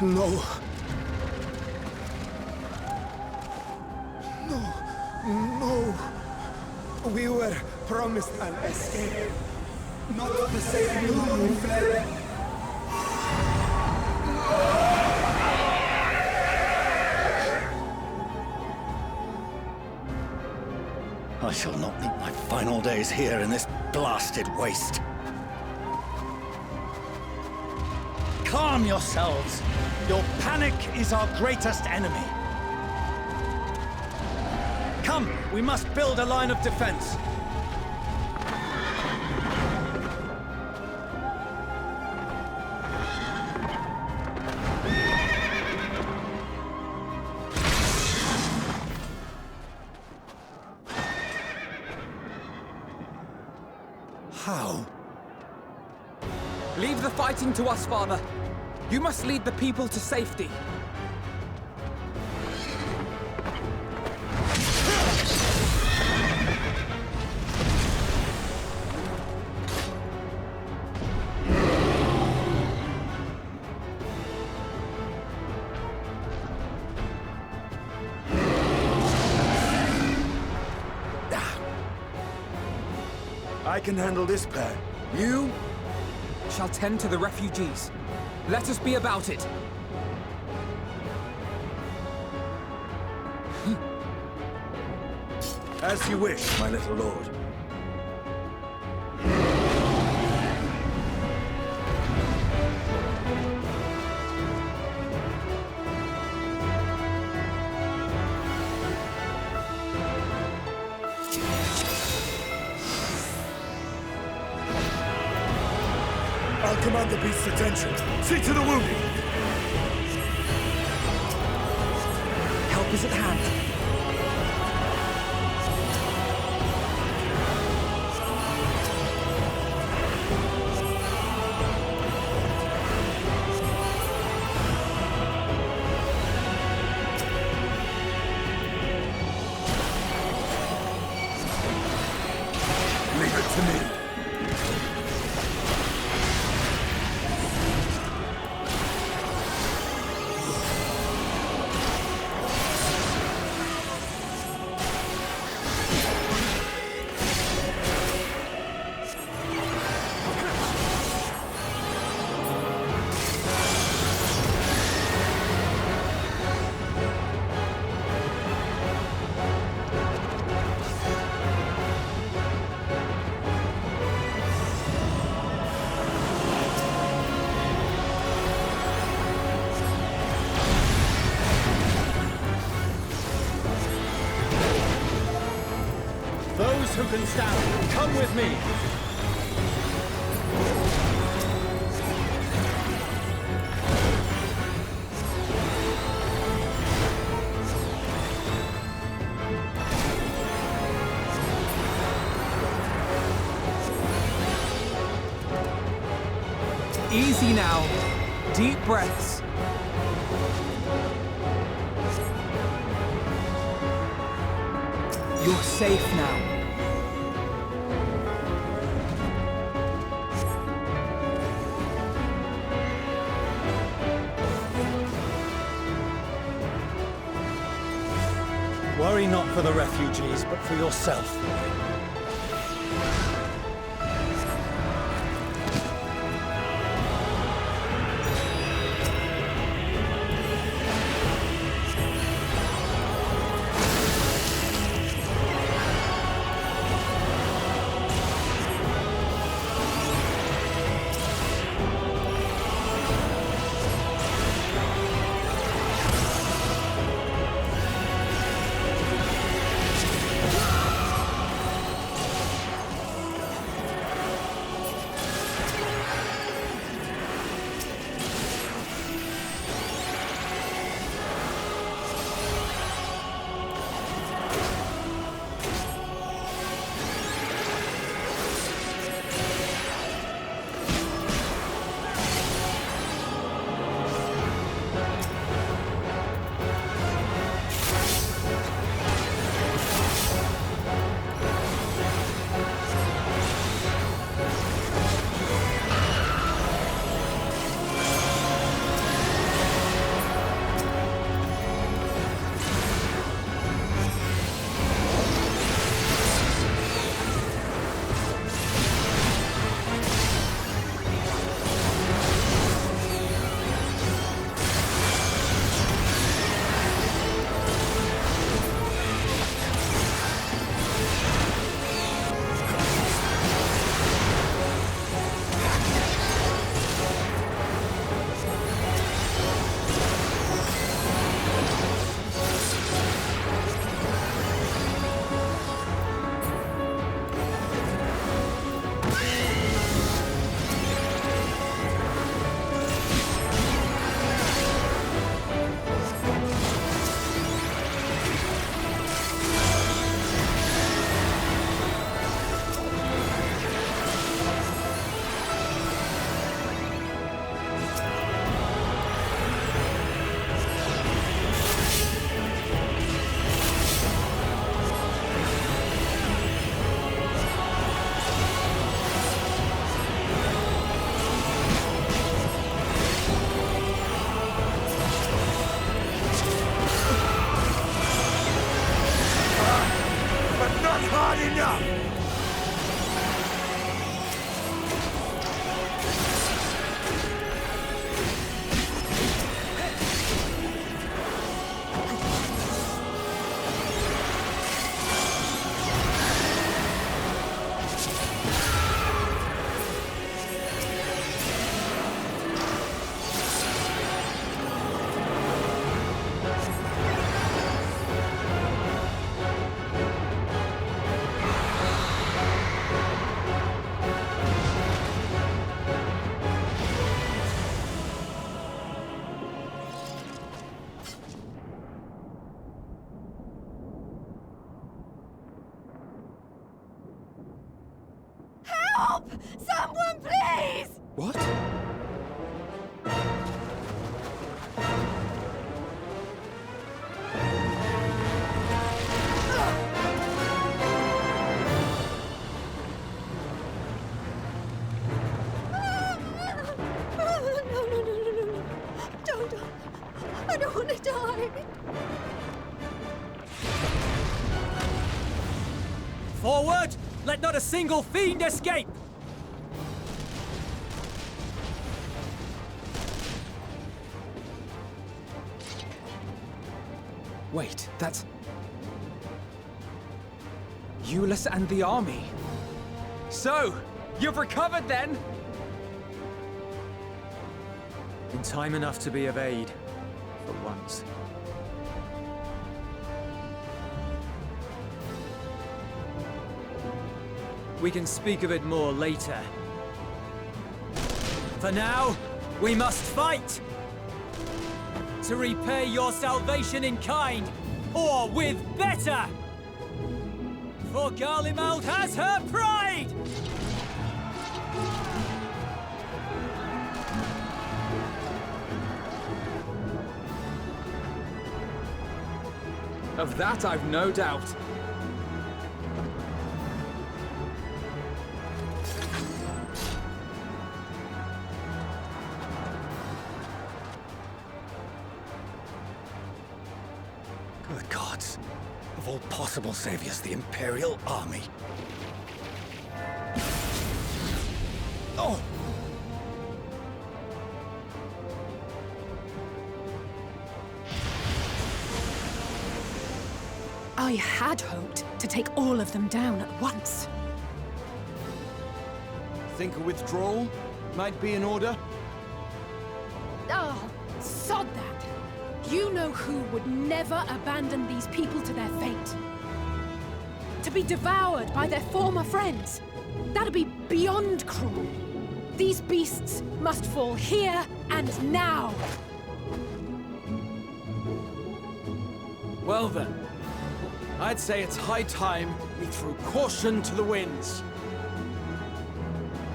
No. No. No. We were promised an escape. Not the same route we fled. I shall not meet my final days here in this blasted waste. Calm yourselves. Your panic is our greatest enemy. Come, we must build a line of defense. How? Leave the fighting to us, Father. You must lead the people to safety. I can handle this pair. You? Shall tend to the refugees. Let us be about it. As you wish, my little lord. I'll command the beast's attention. See to the wounded! Help is at hand. Leave it to me. Those who can stand, come with me! Easy now. Deep breaths. You're safe now. Worry not for the refugees, but for yourself. Enough! Help! Someone, please! What? No. Don't. I don't want to die. Forward! Let not a single fiend escape! Wait, that's... Euless and the army. So, you've recovered then? In time enough to be of aid, for once. We can speak of it more later. For now, we must fight! To repay your salvation in kind, or with better! For Garlemald has her pride! Of that I've no doubt. Good gods. Of all possible saviors, the Imperial Army. Oh! I had hoped to take all of them down at once. Think a withdrawal might be in order? Oh, sod that. You know who would never abandon these people to their fate. To be devoured by their former friends. That'd be beyond cruel. These beasts must fall here and now. Well then, I'd say it's high time we threw caution to the winds.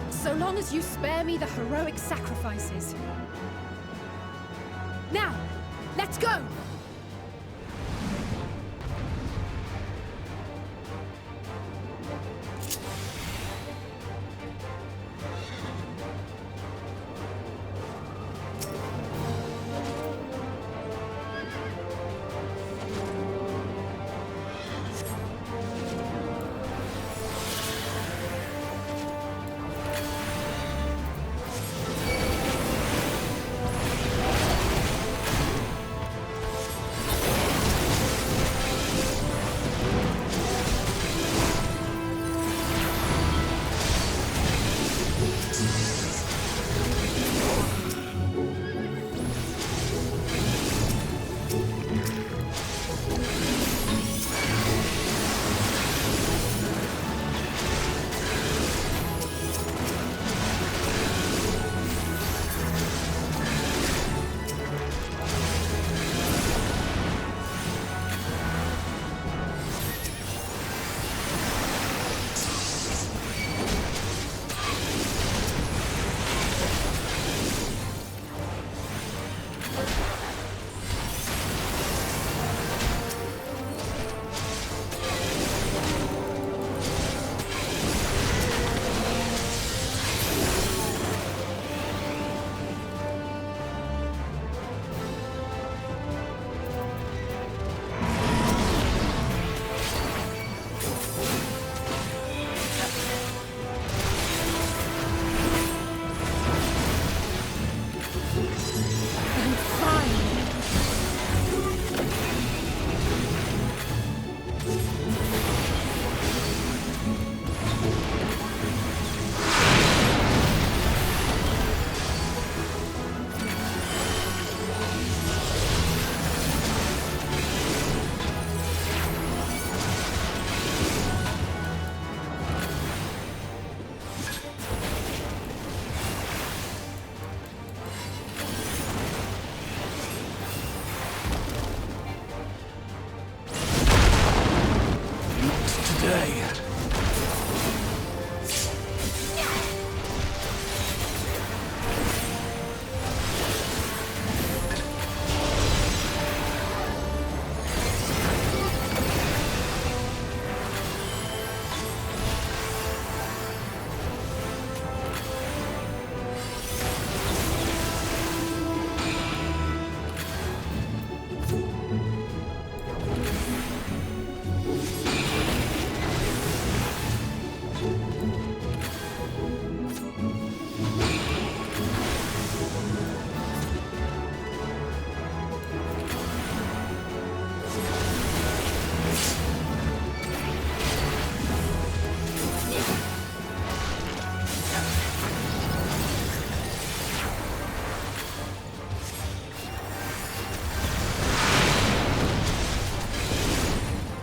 So long as you spare me the heroic sacrifices. Now, let's go!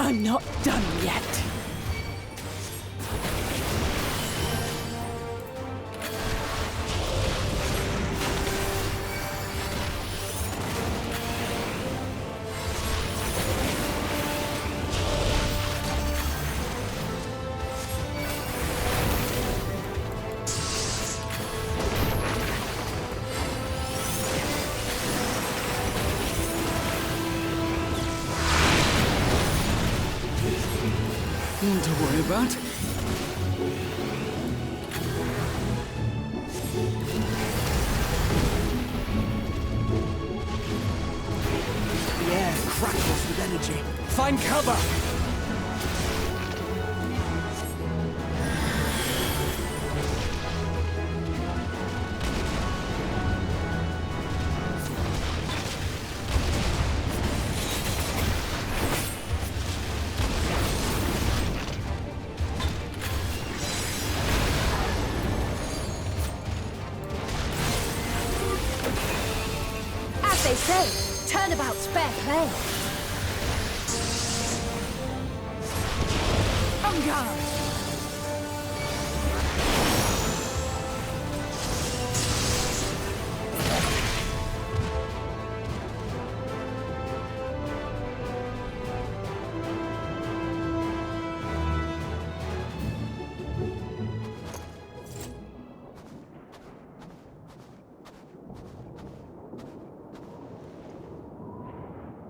I'm not done yet. Nothing to worry about. The air crackles with energy. Find cover! They say, turnabout's fair play. On guard!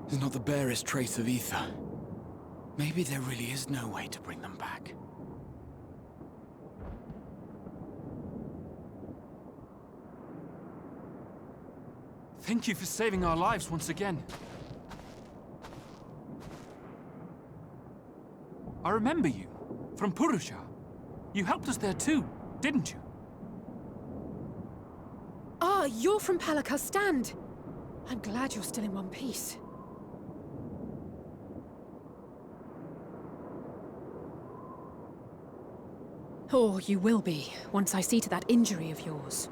There's not the barest trace of ether. Maybe there really is no way to bring them back. Thank you for saving our lives once again. I remember you, from Purusha. You helped us there too, didn't you? Ah, you're from Palaka's stand. I'm glad you're still in one piece. Or you will be, once I see to that injury of yours.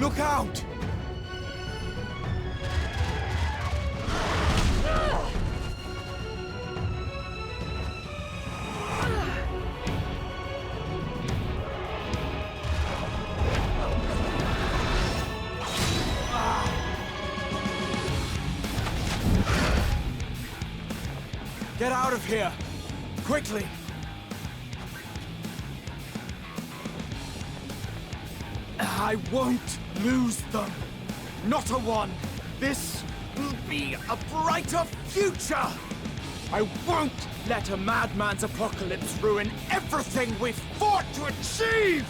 Look out! Get out of here! Quickly! I won't lose them! Not a one! This will be a brighter future! I won't let a madman's apocalypse ruin everything we've fought to achieve!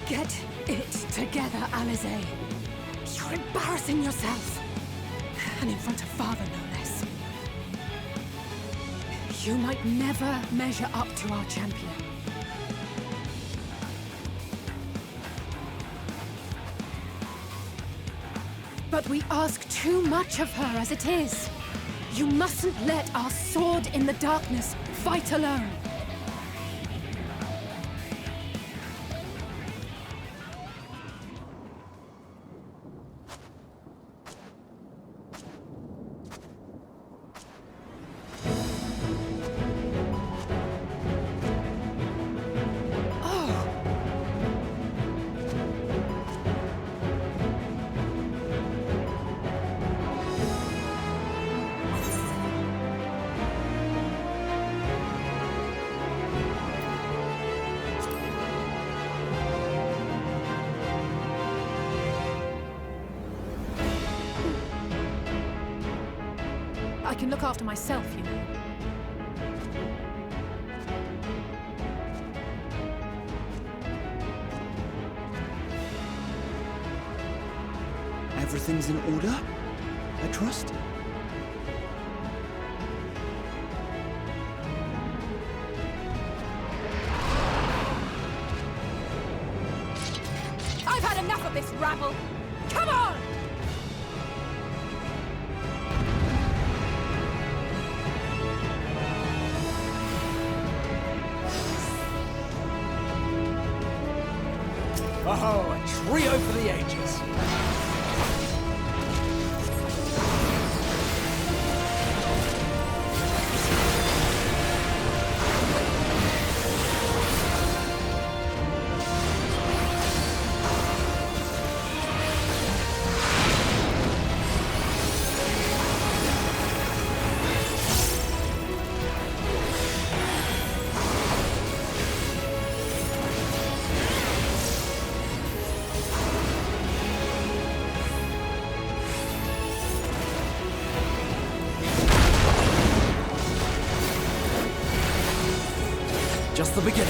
Get it together, Alize. You're embarrassing yourself. And in front of father, no less. You might never measure up to our champion. But we ask too much of her as it is. You mustn't let our sword in the darkness fight alone. I can look after myself, you know. Everything's in order, I trust? I've had enough of this rabble! Come on! Oh, a trio for the ages. Just the beginning.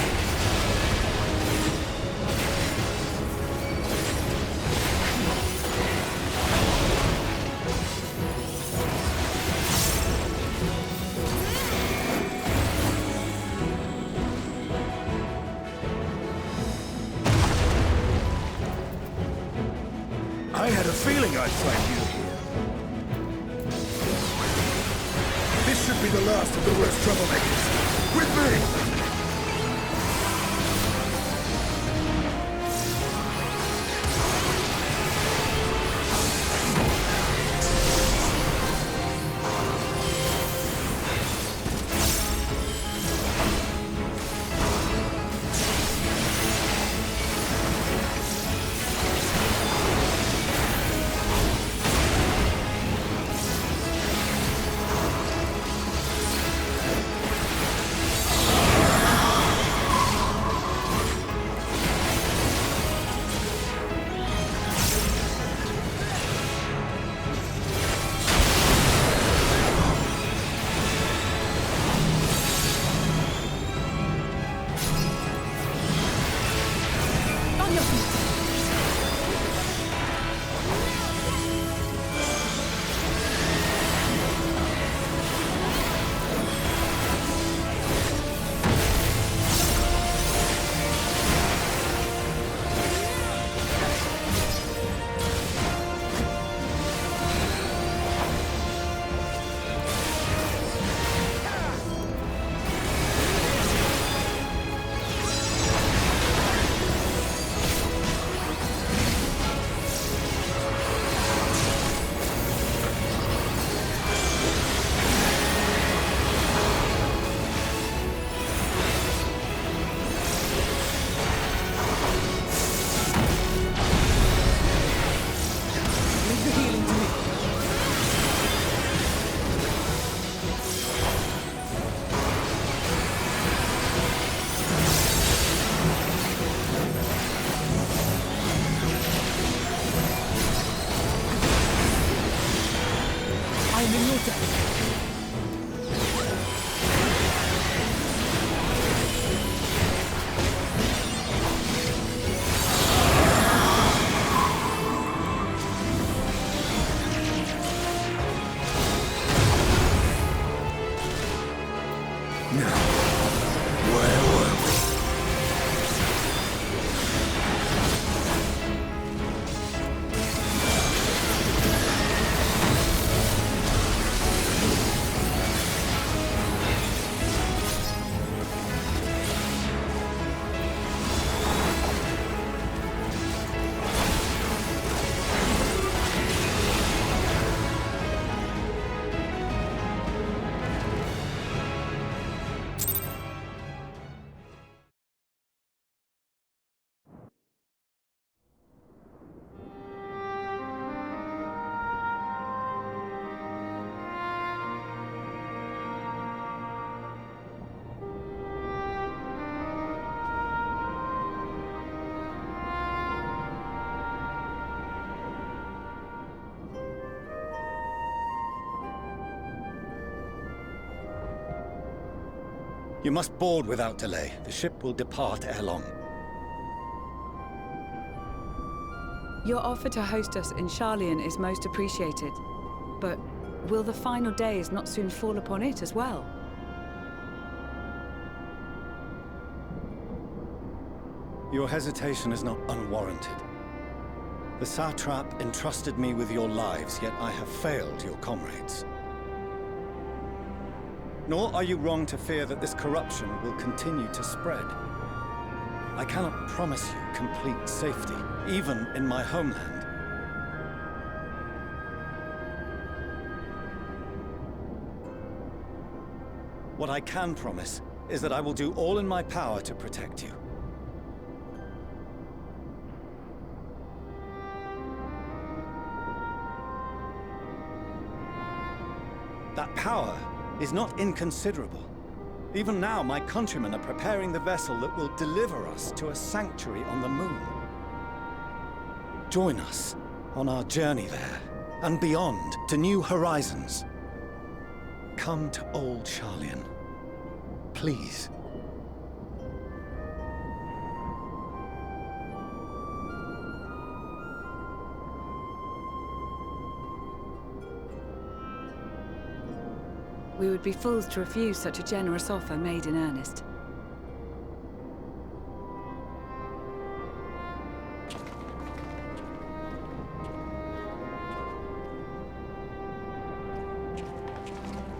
I had a feeling I'd find you here. This should be the last of the worst troublemakers. With me! You must board without delay. The ship will depart ere long. Your offer to host us in Garlean is most appreciated. But will the final days not soon fall upon it as well? Your hesitation is not unwarranted. The satrap entrusted me with your lives, yet I have failed your comrades. Nor are you wrong to fear that this corruption will continue to spread. I cannot promise you complete safety, even in my homeland. What I can promise is that I will do all in my power to protect you. That power is not inconsiderable. Even now, my countrymen are preparing the vessel that will deliver us to a sanctuary on the moon. Join us on our journey there, and beyond, to new horizons. Come to old Sharlayan. Please. We would be fools to refuse such a generous offer made in earnest.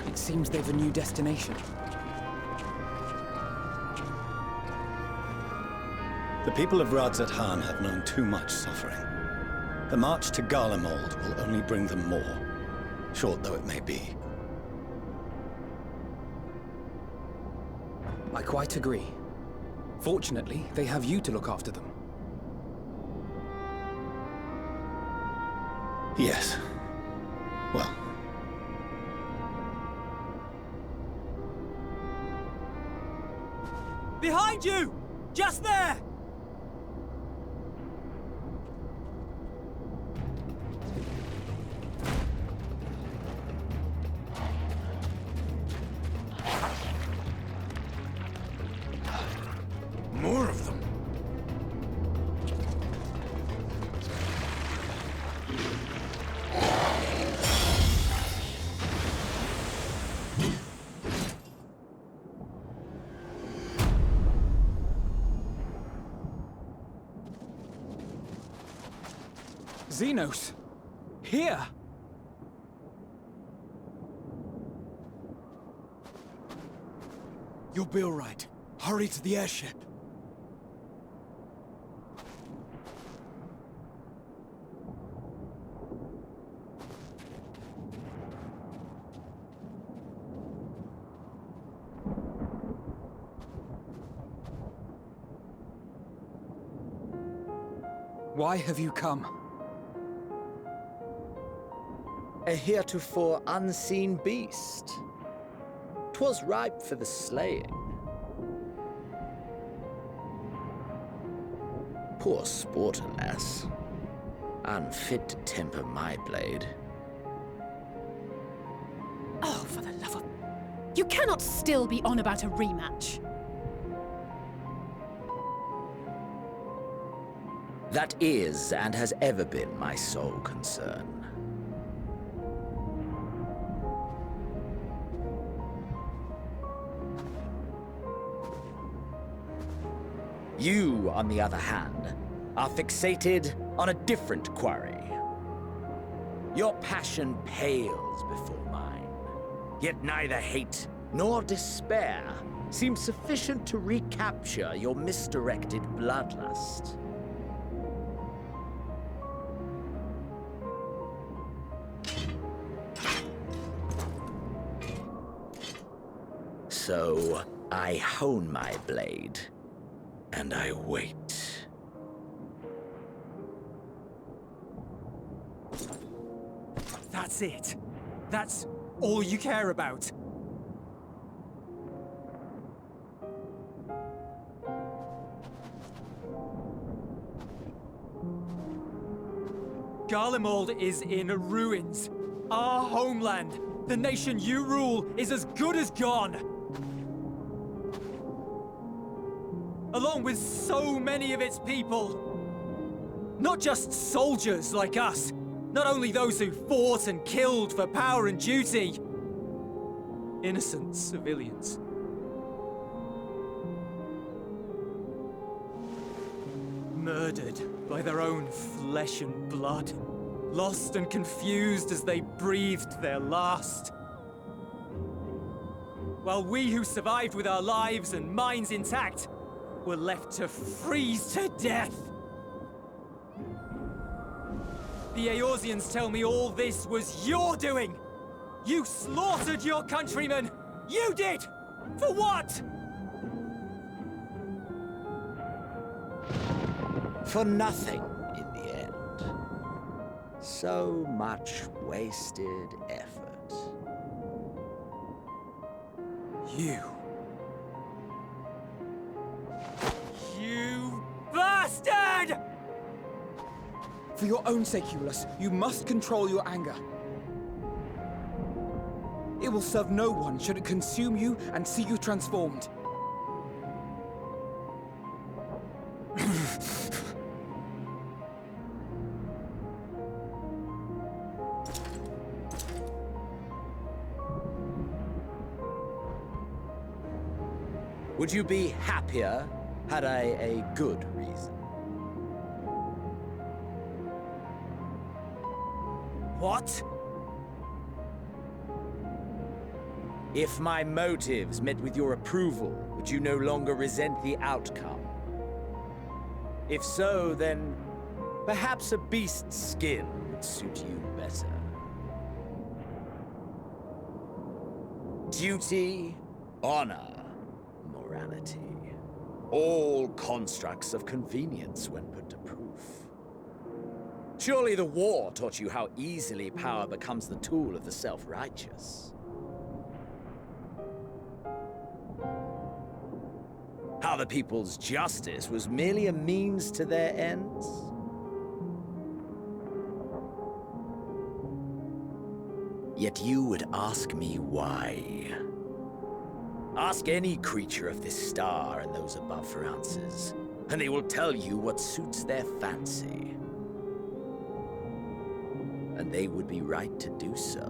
It seems they've a new destination. The people of Radzat-Han have known too much suffering. The march to Garlemald will only bring them more, short though it may be. I quite agree. Fortunately, they have you to look after them. Yes. Well. Behind you! Just there! More of them. Zenos! Here! You'll be all right. Hurry to the airship. Why have you come? A heretofore unseen beast. 'Twas ripe for the slaying. Poor sport, alas. Unfit to temper my blade. Oh, for the love of... You cannot still be on about a rematch. That is, and has ever been, my sole concern. You, on the other hand, are fixated on a different quarry. Your passion pales before mine, yet neither hate nor despair seems sufficient to recapture your misdirected bloodlust. So, I hone my blade, and I wait. That's it. That's all you care about. Garlemald is in ruins. Our homeland, the nation you rule, is as good as gone. Along with so many of its people. Not just soldiers like us. Not only those who fought and killed for power and duty. Innocent civilians. murdered by their own flesh and blood, lost and confused as they breathed their last. While we who survived with our lives and minds intact were left to freeze to death. The Eorzeans tell me all this was your doing! You slaughtered your countrymen! You did! For what? For nothing, in the end. So much wasted effort. You bastard! For your own sake, Eulus, you must control your anger. It will serve no one should it consume you and see you transformed. Would you be happier had I a good reason? What? If my motives met with your approval, would you no longer resent the outcome? If so, then perhaps a beast's skin would suit you better. Duty, honor, morality. All constructs of convenience when put to proof. Surely the war taught you how easily power becomes the tool of the self-righteous. How the people's justice was merely a means to their ends? Yet you would ask me why. Ask any creature of this star and those above for answers, and they will tell you what suits their fancy. And they would be right to do so.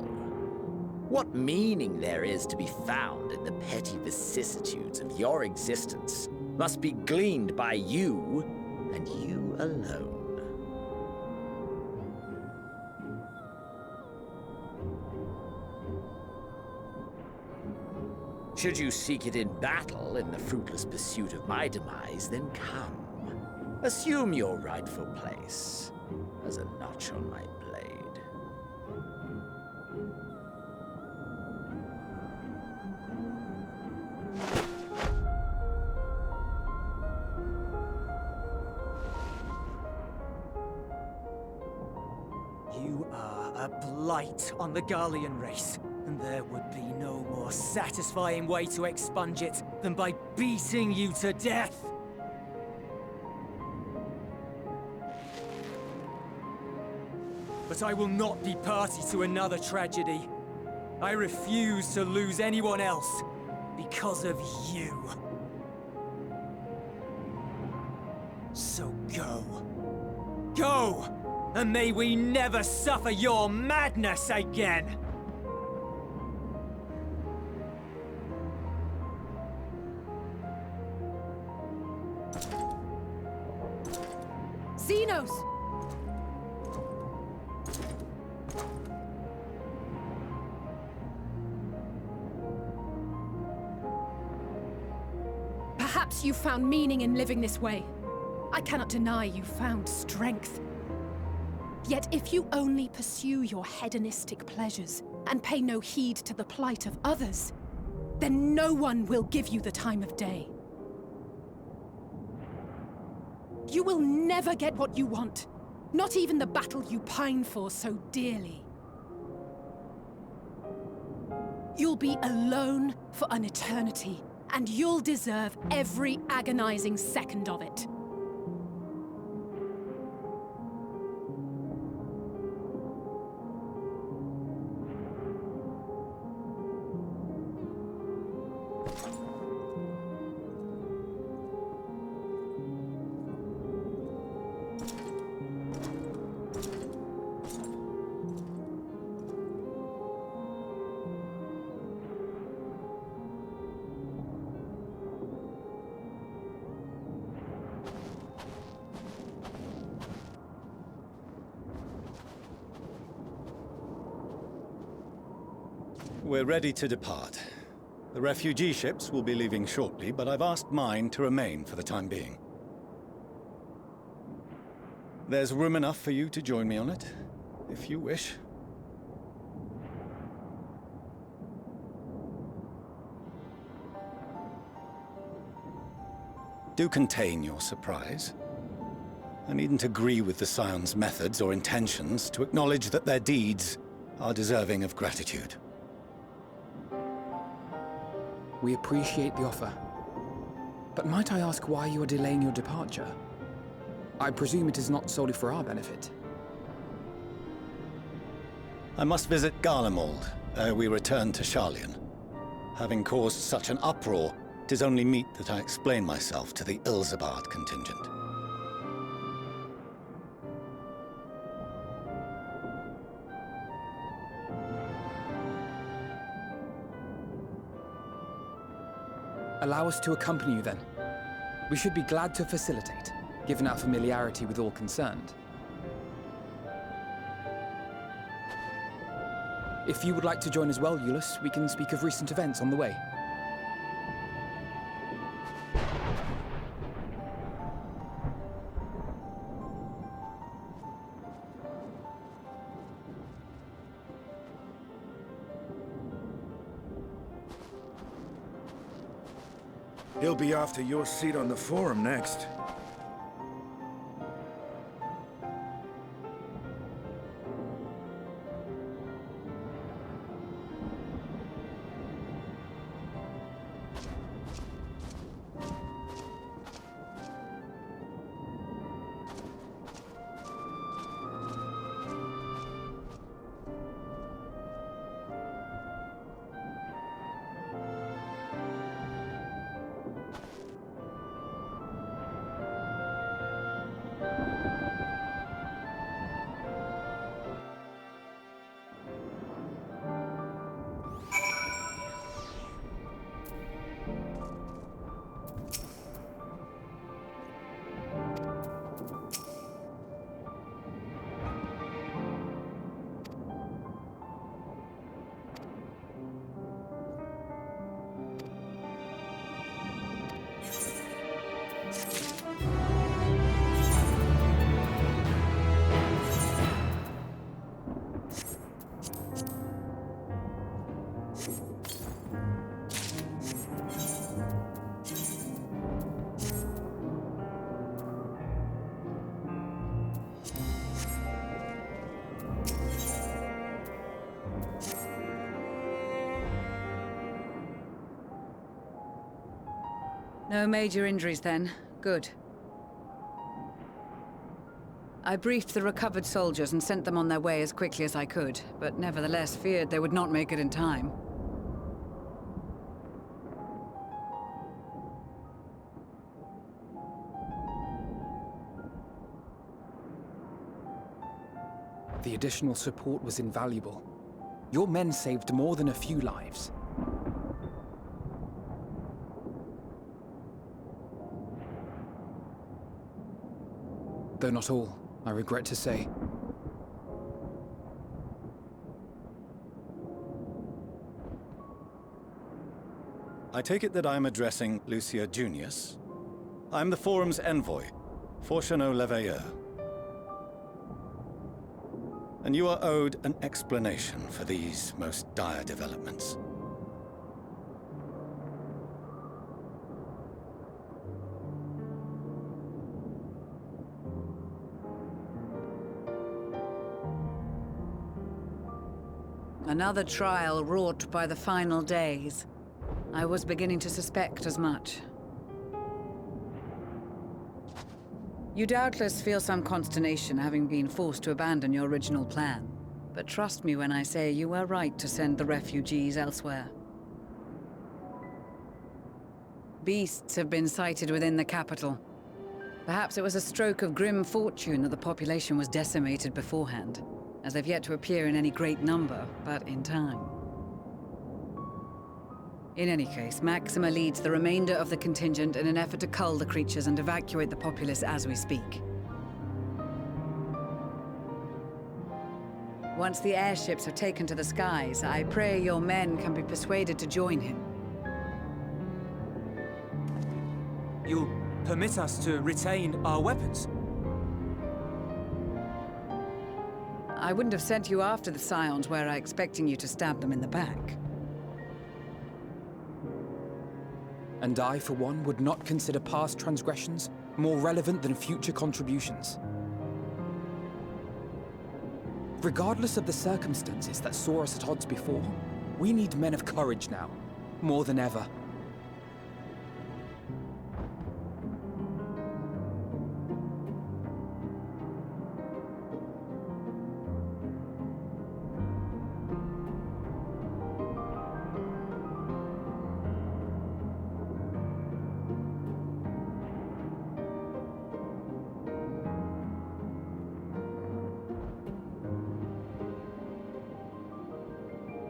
What meaning there is to be found in the petty vicissitudes of your existence must be gleaned by you, and you alone. Should you seek it in battle in the fruitless pursuit of my demise, then come. Assume your rightful place as a notch on my blade. You are a blight on the Garlean race, and there would be no more satisfying way to expunge it than by beating you to death. But I will not be party to another tragedy. I refuse to lose anyone else because of you. So go. Go! And may we never suffer your madness again! Zenos! Perhaps you found meaning in living this way. I cannot deny you found strength. Yet if you only pursue your hedonistic pleasures and pay no heed to the plight of others, then no one will give you the time of day. You will never get what you want, not even the battle you pine for so dearly. You'll be alone for an eternity, and you'll deserve every agonizing second of it. We're ready to depart. The refugee ships will be leaving shortly, but I've asked mine to remain for the time being. There's room enough for you to join me on it, if you wish. Do contain your surprise. I needn't agree with the Scion's methods or intentions to acknowledge that their deeds are deserving of gratitude. We appreciate the offer. But might I ask why you are delaying your departure? I presume it is not solely for our benefit. I must visit Garlemald ere we return to Sharlayan. Having caused such an uproar, 'tis only meet that I explain myself to the Ilzabard contingent. Allow us to accompany you then. We should be glad to facilitate, given our familiarity with all concerned. If you would like to join as well, Eulus, we can speak of recent events on the way. He'll be after your seat on the forum next. No major injuries then. Good. I briefed the recovered soldiers and sent them on their way as quickly as I could, but nevertheless feared they would not make it in time. The additional support was invaluable. Your men saved more than a few lives. Though not all, I regret to say. I take it that I'm addressing Lucia Junius. I'm the Forum's envoy, Fortuno Leveilleur. And you are owed an explanation for these most dire developments. Another trial wrought by the final days. I was beginning to suspect as much. You doubtless feel some consternation having been forced to abandon your original plan. But trust me when I say you were right to send the refugees elsewhere. Beasts have been sighted within the capital. Perhaps it was a stroke of grim fortune that the population was decimated beforehand, as they've yet to appear in any great number, but in time. In any case, Maxima leads the remainder of the contingent in an effort to cull the creatures and evacuate the populace as we speak. Once the airships are taken to the skies, I pray your men can be persuaded to join him. You'll permit us to retain our weapons? I wouldn't have sent you after the Scions were I expecting you to stab them in the back. And I, for one, would not consider past transgressions more relevant than future contributions. Regardless of the circumstances that saw us at odds before, we need men of courage now, more than ever.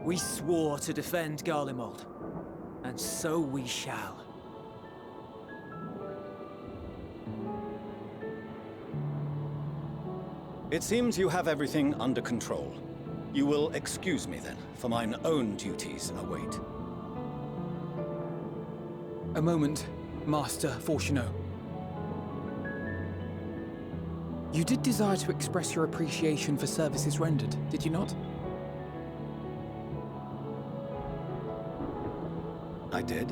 We swore to defend Garlemald, and so we shall. It seems you have everything under control. You will excuse me then, for mine own duties await. A moment, Master Fortuno. You did desire to express your appreciation for services rendered, did you not? I did.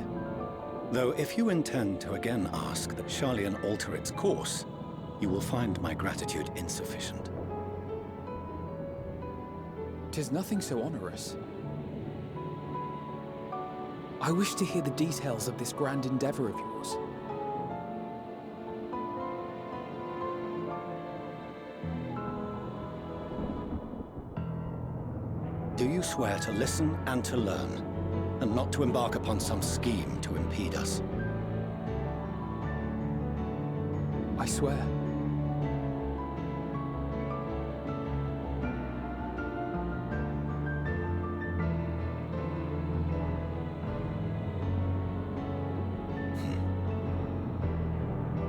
Though if you intend to again ask that Sharlayan alter its course, you will find my gratitude insufficient. 'Tis nothing so onerous. I wish to hear the details of this grand endeavor of yours. Do you swear to listen and to learn, and not to embark upon some scheme to impede us? I swear.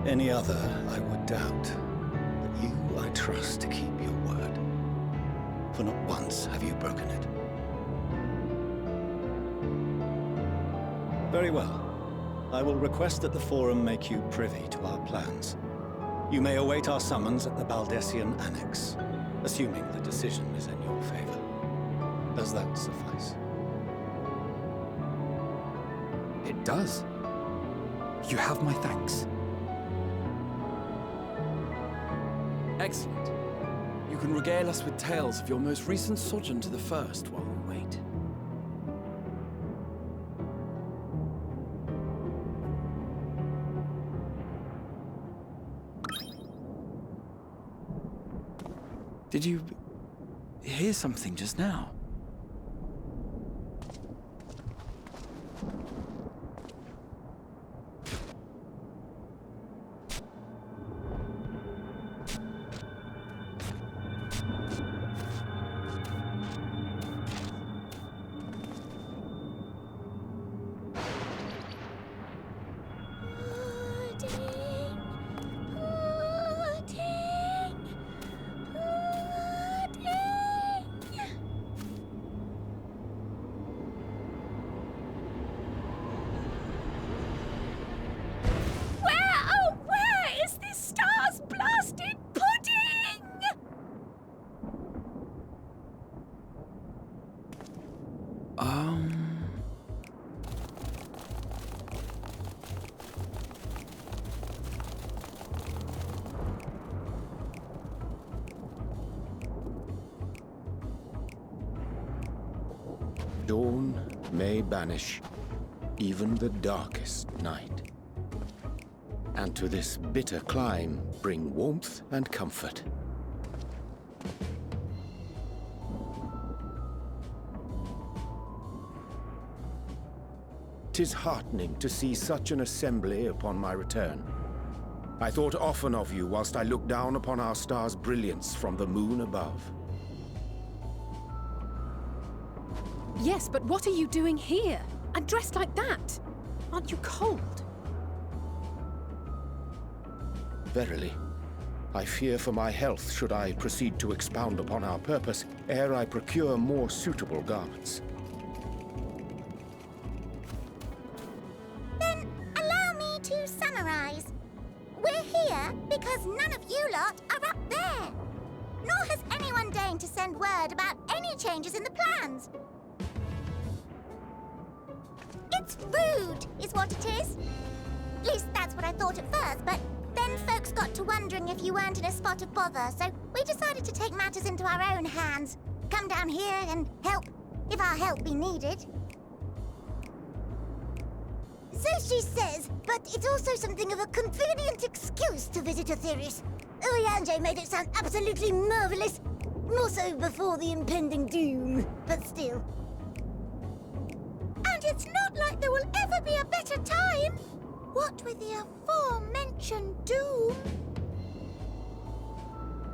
Any other, I would doubt. But you, I trust to keep your word. For not once have you broken it. Very well. I will request that the Forum make you privy to our plans. You may await our summons at the Baldessian Annex, assuming the decision is in your favor. Does that suffice? It does. You have my thanks. Excellent. You can regale us with tales of your most recent sojourn to the First while we wait. Did you hear something just now? Dawn may banish even the darkest night, and to this bitter clime bring warmth and comfort. 'Tis heartening to see such an assembly upon my return. I thought often of you whilst I looked down upon our star's brilliance from the moon above. Yes, but what are you doing here? And dressed like that? Aren't you cold? Verily, I fear for my health should I proceed to expound upon our purpose ere I procure more suitable garments. Then allow me to summarize. We're here because none of you lot are up there. Nor has anyone deigned to send word about any changes in the plans. It's rude, is what it is. At least that's what I thought at first, but then folks got to wondering if you weren't in a spot of bother, so we decided to take matters into our own hands. Come down here and help, if our help be needed. So she says, but it's also something of a convenient excuse to visit Atheris. Urianger made it sound absolutely marvelous. More so before the impending doom, but still. And it's not like there will ever be a better time. What with the aforementioned doom?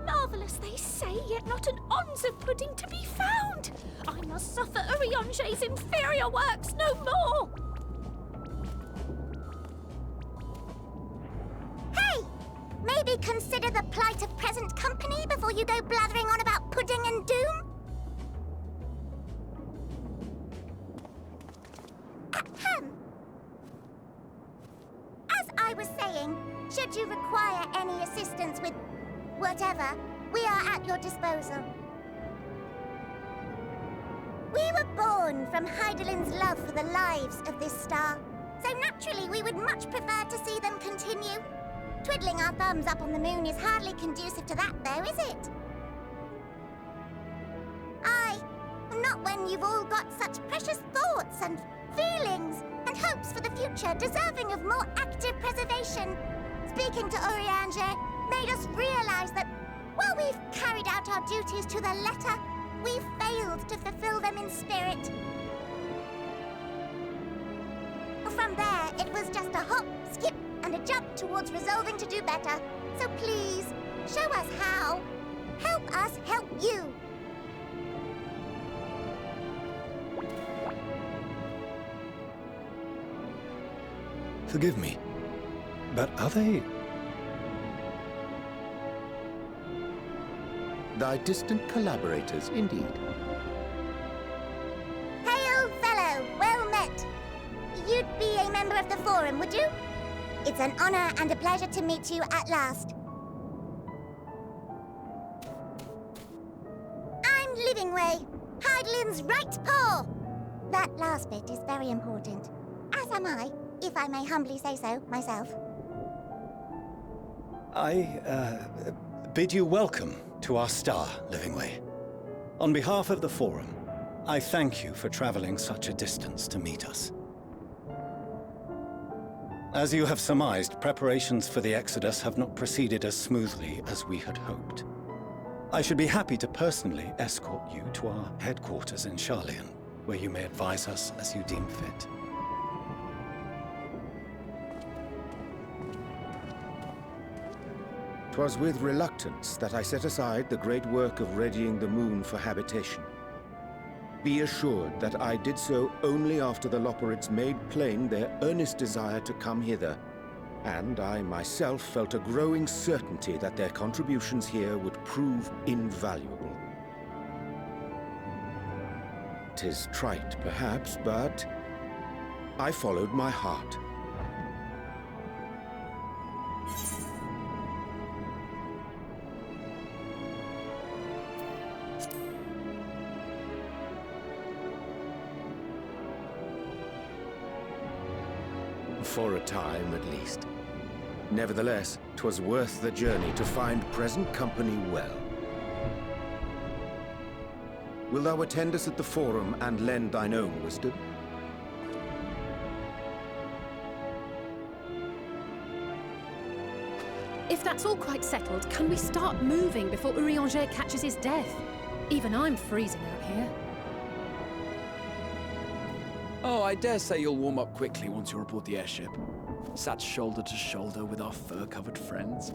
Marvelous, they say, yet not an ounce of pudding to be found. I must suffer Urianger's inferior works no more. Hey! Maybe consider the plight of present company before you go blathering on about pudding and doom? Ahem. As I was saying, should you require any assistance with whatever, we are at your disposal. We were born from Hydaelyn's love for the lives of this star, so naturally we would much prefer to see them continue. Twiddling our thumbs up on the moon is hardly conducive to that, though, is it? Aye, not when you've all got such precious thoughts and feelings and hopes for the future deserving of more active preservation. Speaking to Urianger made us realize that while we've carried out our duties to the letter, we've failed to fulfill them in spirit. From there, it was just a hop, skip, and a jump towards resolving to do better. So please, show us how. Help us help you. Forgive me, but are they... Thy distant collaborators, indeed. Hail, fellow! Well met! You'd be a member of the Forum, would you? It's an honor and a pleasure to meet you at last. I'm Livingway, Hydaelyn's right paw! That last bit is very important. As am I, if I may humbly say so myself. I bid you welcome to our star, Livingway. On behalf of the Forum, I thank you for traveling such a distance to meet us. As you have surmised, preparations for the Exodus have not proceeded as smoothly as we had hoped. I should be happy to personally escort you to our headquarters in Garlean, where you may advise us as you deem fit. 'Twas with reluctance that I set aside the great work of readying the moon for habitation. Be assured that I did so only after the Loperids made plain their earnest desire to come hither, and I myself felt a growing certainty that their contributions here would prove invaluable. 'Tis trite, perhaps, but I followed my heart. For a time, at least. Nevertheless, 'twas worth the journey to find present company well. Wilt thou attend us at the Forum and lend thine own wisdom? If that's all quite settled, can we start moving before Urianger catches his death? Even I'm freezing out here. Oh, I dare say you'll warm up quickly once you're aboard the airship. Sat shoulder to shoulder with our fur-covered friends.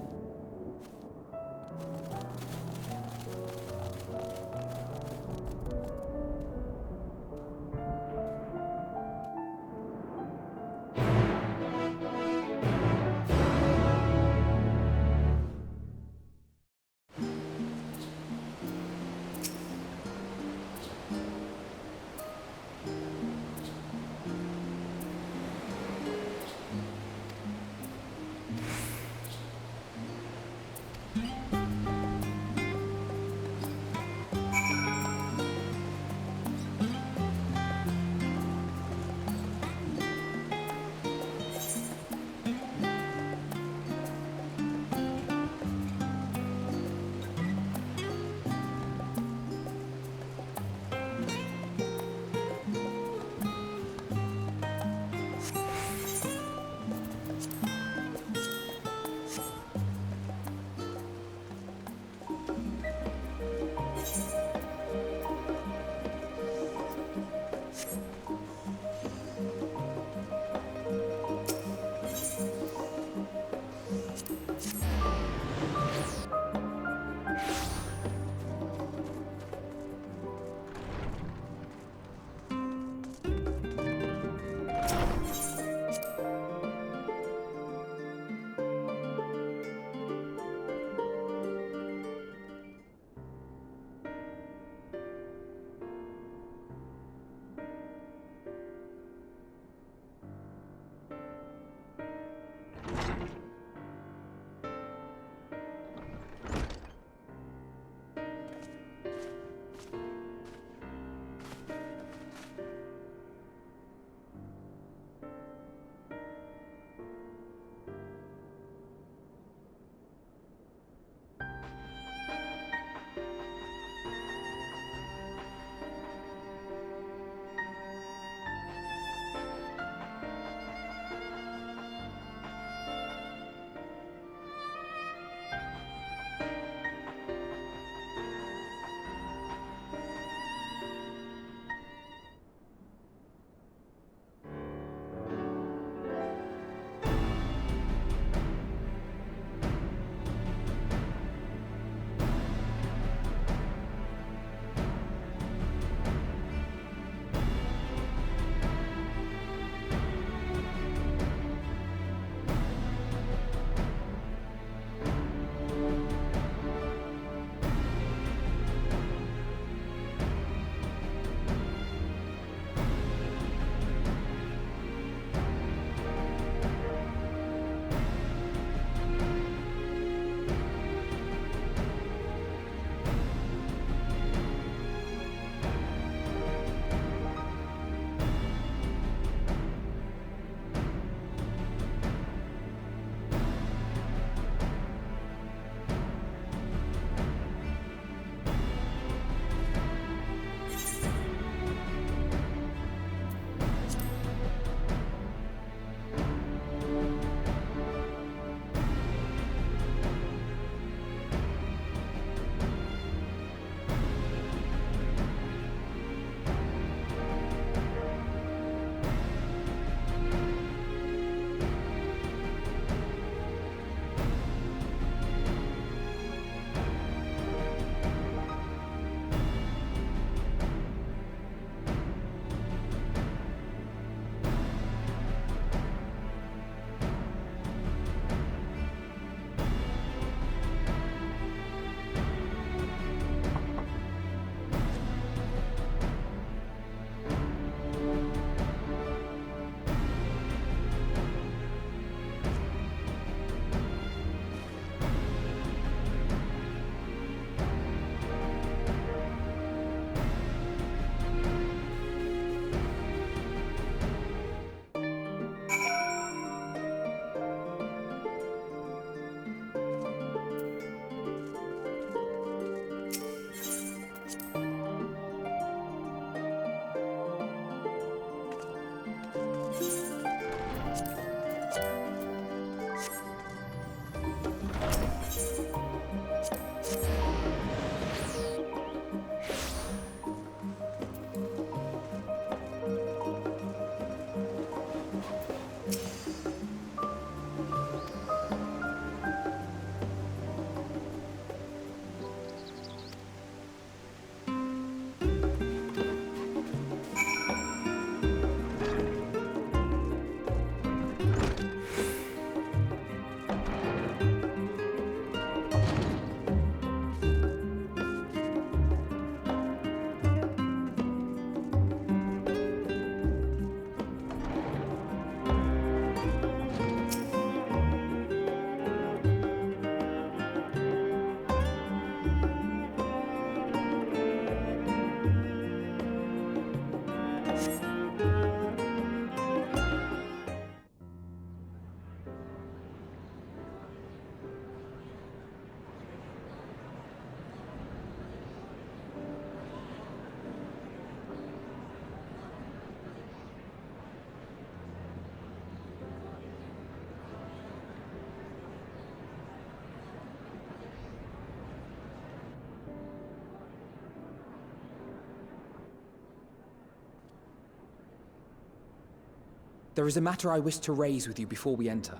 There is a matter I wish to raise with you before we enter.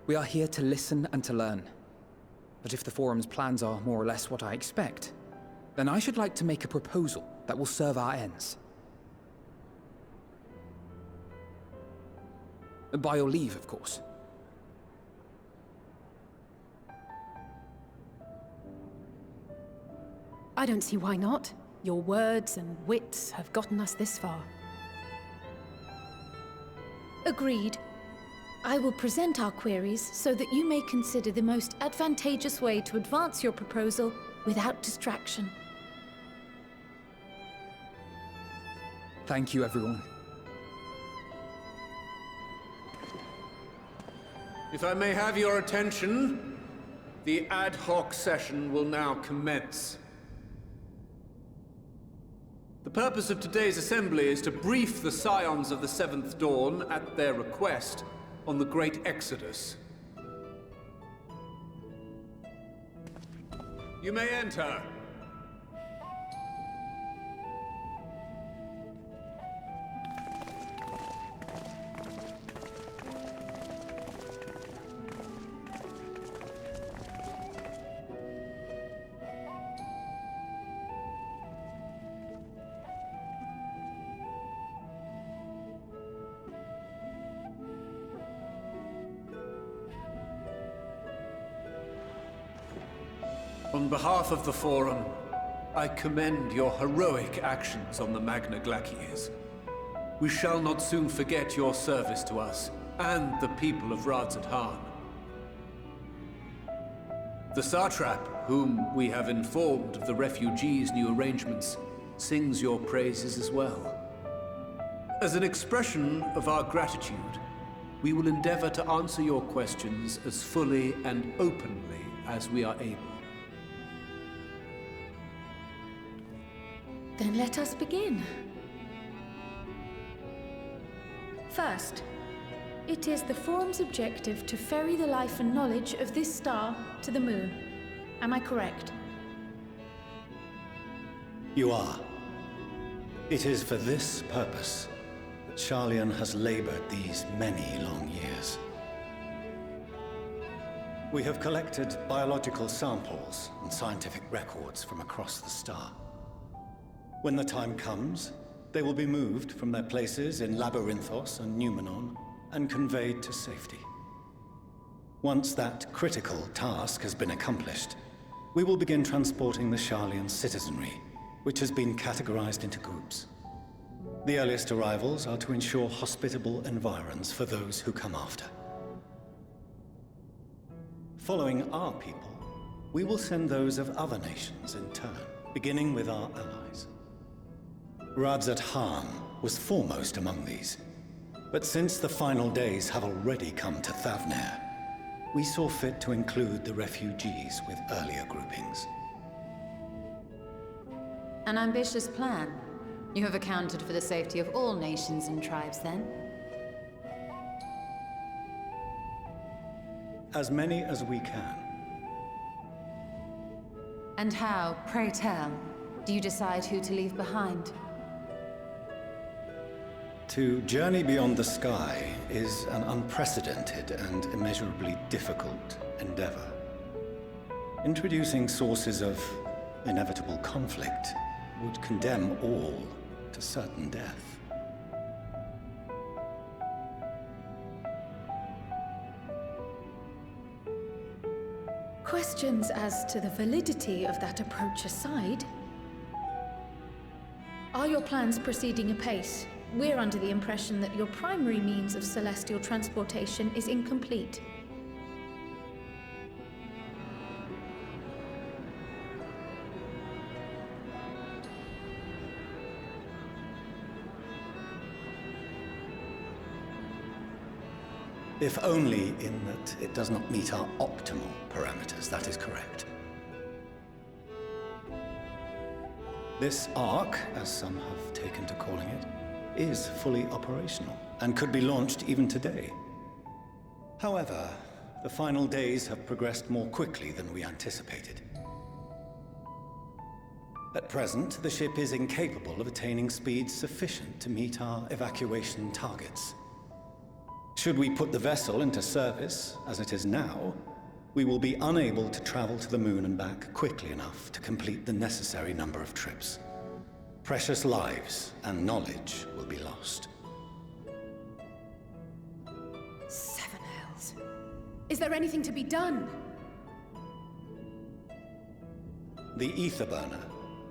We are here to listen and to learn. But if the Forum's plans are more or less what I expect, then I should like to make a proposal that will serve our ends. By your leave, of course. I don't see why not. Your words and wits have gotten us this far. Agreed. I will present our queries so that you may consider the most advantageous way to advance your proposal without distraction. Thank you, everyone. If I may have your attention, the ad hoc session will now commence. The purpose of today's assembly is to brief the Scions of the Seventh Dawn, at their request, on the Great Exodus. You may enter. On behalf of the Forum, I commend your heroic actions on the Magna Glaciers. We shall not soon forget your service to us and the people of Radzat-Han. The Satrap, whom we have informed of the refugees' new arrangements, sings your praises as well. As an expression of our gratitude, we will endeavor to answer your questions as fully and openly as we are able. Then let us begin. First, it is the Forum's objective to ferry the life and knowledge of this star to the moon. Am I correct? You are. It is for this purpose that Sharlayan has labored these many long years. We have collected biological samples and scientific records from across the star. When the time comes, they will be moved from their places in Labyrinthos and Numenon and conveyed to safety. Once that critical task has been accomplished, we will begin transporting the Sharlayan citizenry, which has been categorized into groups. The earliest arrivals are to ensure hospitable environs for those who come after. Following our people, we will send those of other nations in turn, beginning with our allies. Radzat-Han was foremost among these, but since the final days have already come to Thavnair, we saw fit to include the refugees with earlier groupings. An ambitious plan. You have accounted for the safety of all nations and tribes, then? As many as we can. And how, pray tell, do you decide who to leave behind? To journey beyond the sky is an unprecedented and immeasurably difficult endeavor. Introducing sources of inevitable conflict would condemn all to certain death. Questions as to the validity of that approach aside, are your plans proceeding apace? We're under the impression that your primary means of celestial transportation is incomplete. If only in that it does not meet our optimal parameters, that is correct. This Ark, as some have taken to calling it, is fully operational and could be launched even today. However, the final days have progressed more quickly than we anticipated. At present, the ship is incapable of attaining speeds sufficient to meet our evacuation targets. Should we put the vessel into service, as it is now, we will be unable to travel to the moon and back quickly enough to complete the necessary number of trips. Precious lives and knowledge will be lost. Seven hells. Is there anything to be done? The ether burner,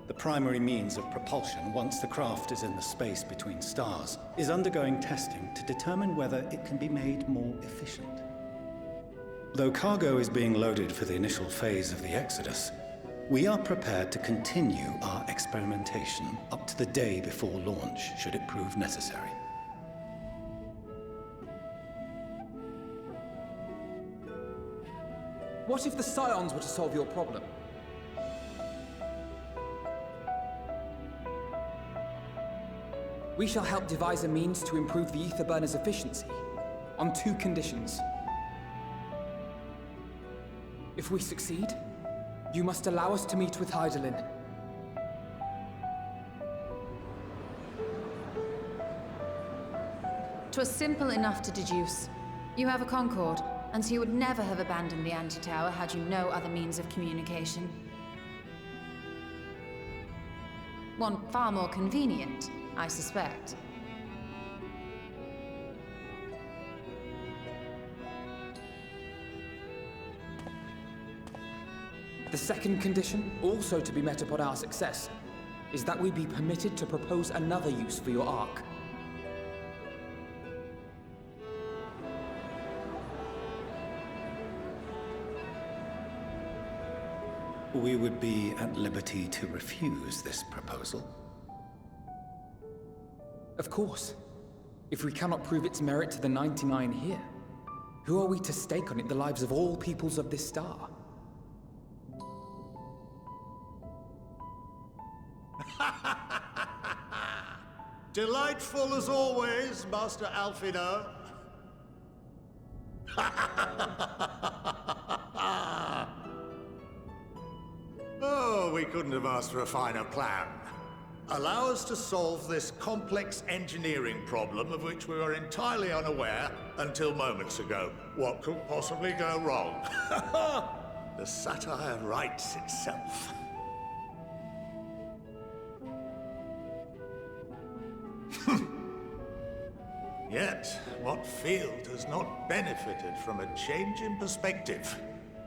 the primary means of propulsion once the craft is in the space between stars, is undergoing testing to determine whether it can be made more efficient. Though cargo is being loaded for the initial phase of the Exodus, we are prepared to continue our experimentation up to the day before launch, should it prove necessary. What if the Scions were to solve your problem? We shall help devise a means to improve the ether burner's efficiency, on 2 conditions. If we succeed, you must allow us to meet with Hydaelyn. "'Twas simple enough to deduce. You have a Concord, and so you would never have abandoned the Anti-Tower had you no other means of communication. One far more convenient, I suspect. The second condition, also to be met upon our success, is that we be permitted to propose another use for your Ark. We would be at liberty to refuse this proposal. Of course. If we cannot prove its merit to the 99 here, who are we to stake on it the lives of all peoples of this star? Delightful as always, Master Alfino. Oh, we couldn't have asked for a finer plan. Allow us to solve this complex engineering problem of which we were entirely unaware until moments ago. What could possibly go wrong? The satire writes itself. Yet, what field has not benefited from a change in perspective?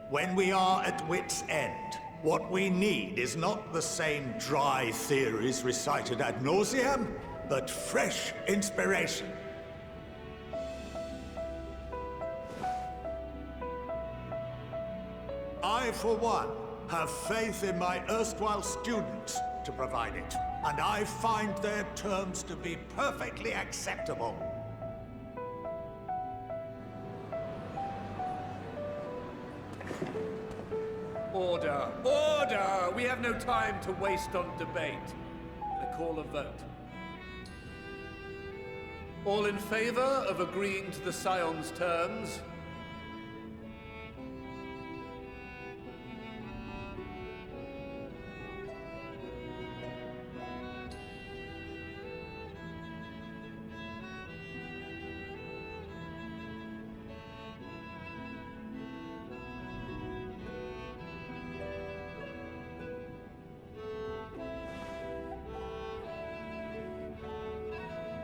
When we are at wit's end, what we need is not the same dry theories recited ad nauseam, but fresh inspiration. I, for one, have faith in my erstwhile students to provide it, and I find their terms to be perfectly acceptable. Order! Order! We have no time to waste on debate. I call a vote. All in favor of agreeing to the Scion's terms?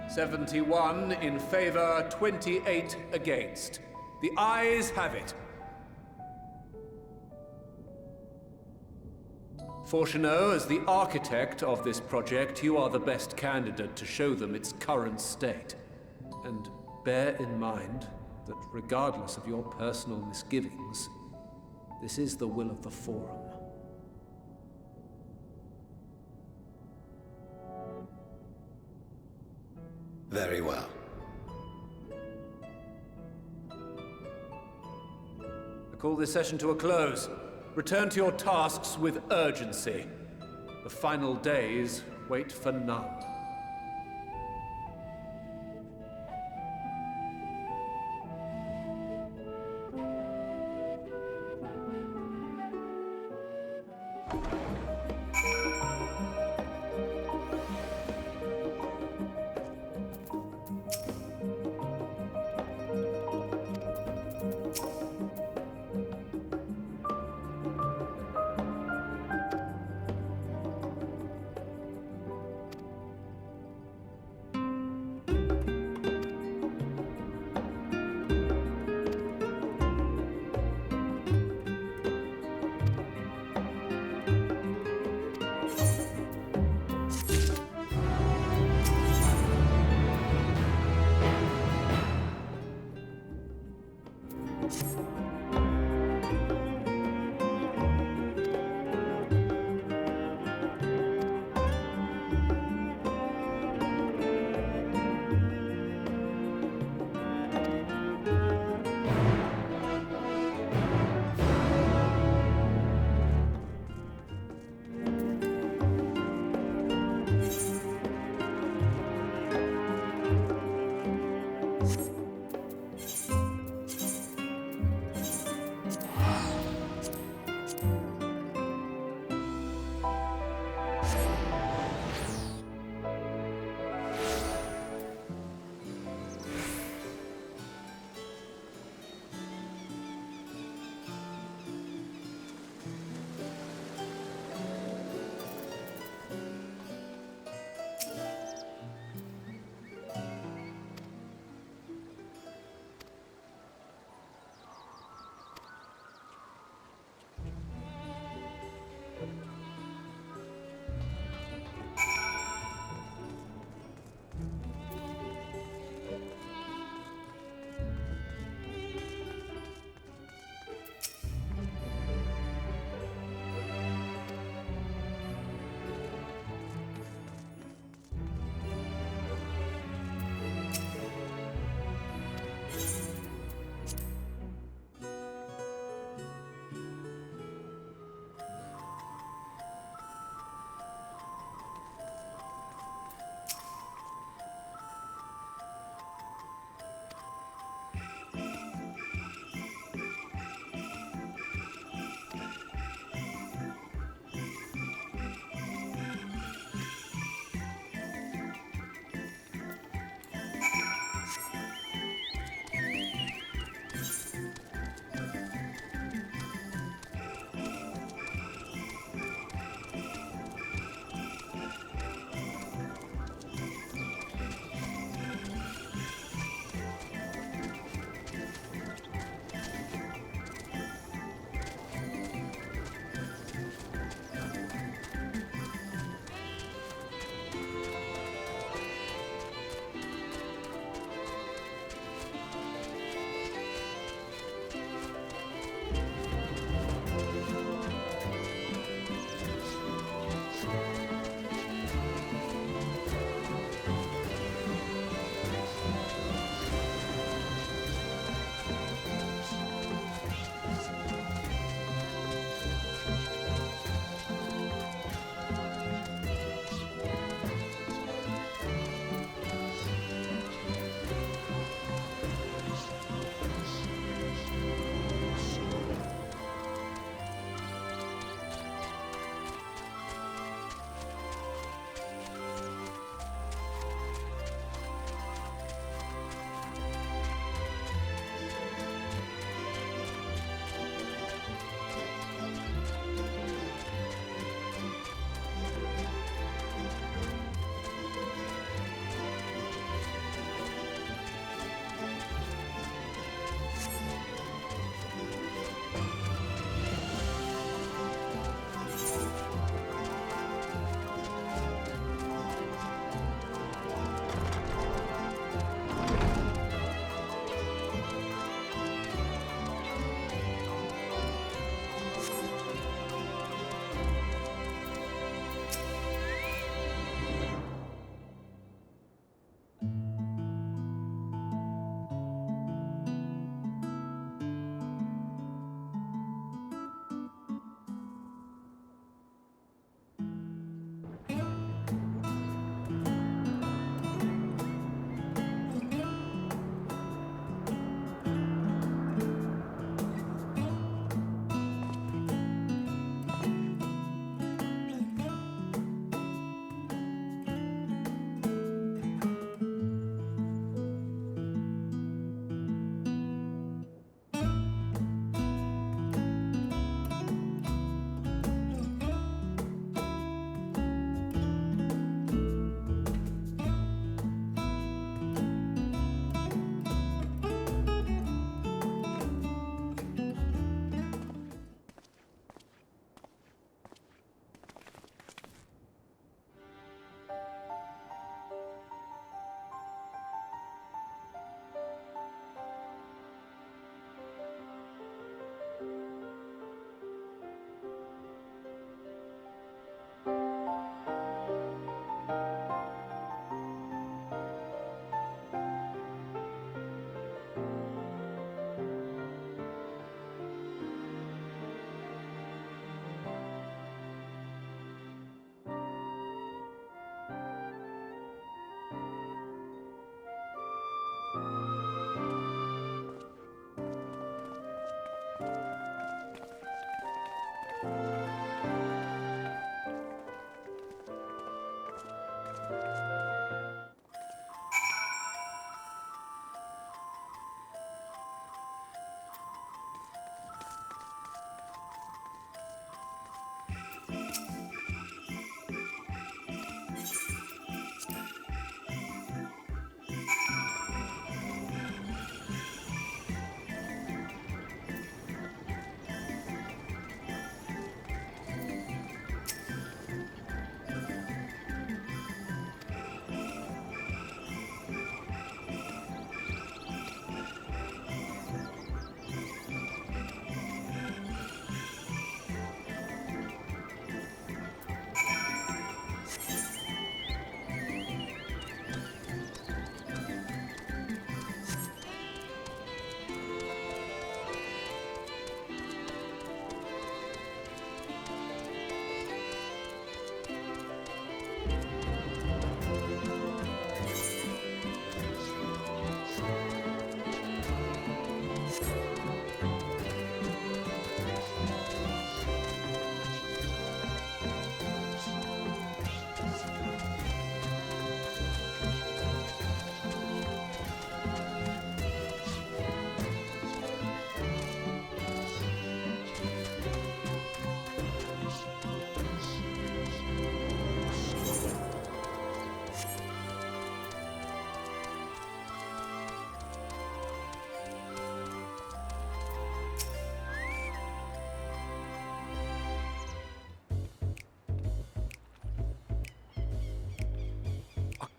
"71 in favor, 28 against. The ayes have it. Fortuneau, as the architect of this project, you are the best candidate to show them its current state. And bear in mind that regardless of your personal misgivings, this is the will of the Forum. Very well. I call this session to a close. Return to your tasks with urgency. The final days wait for none.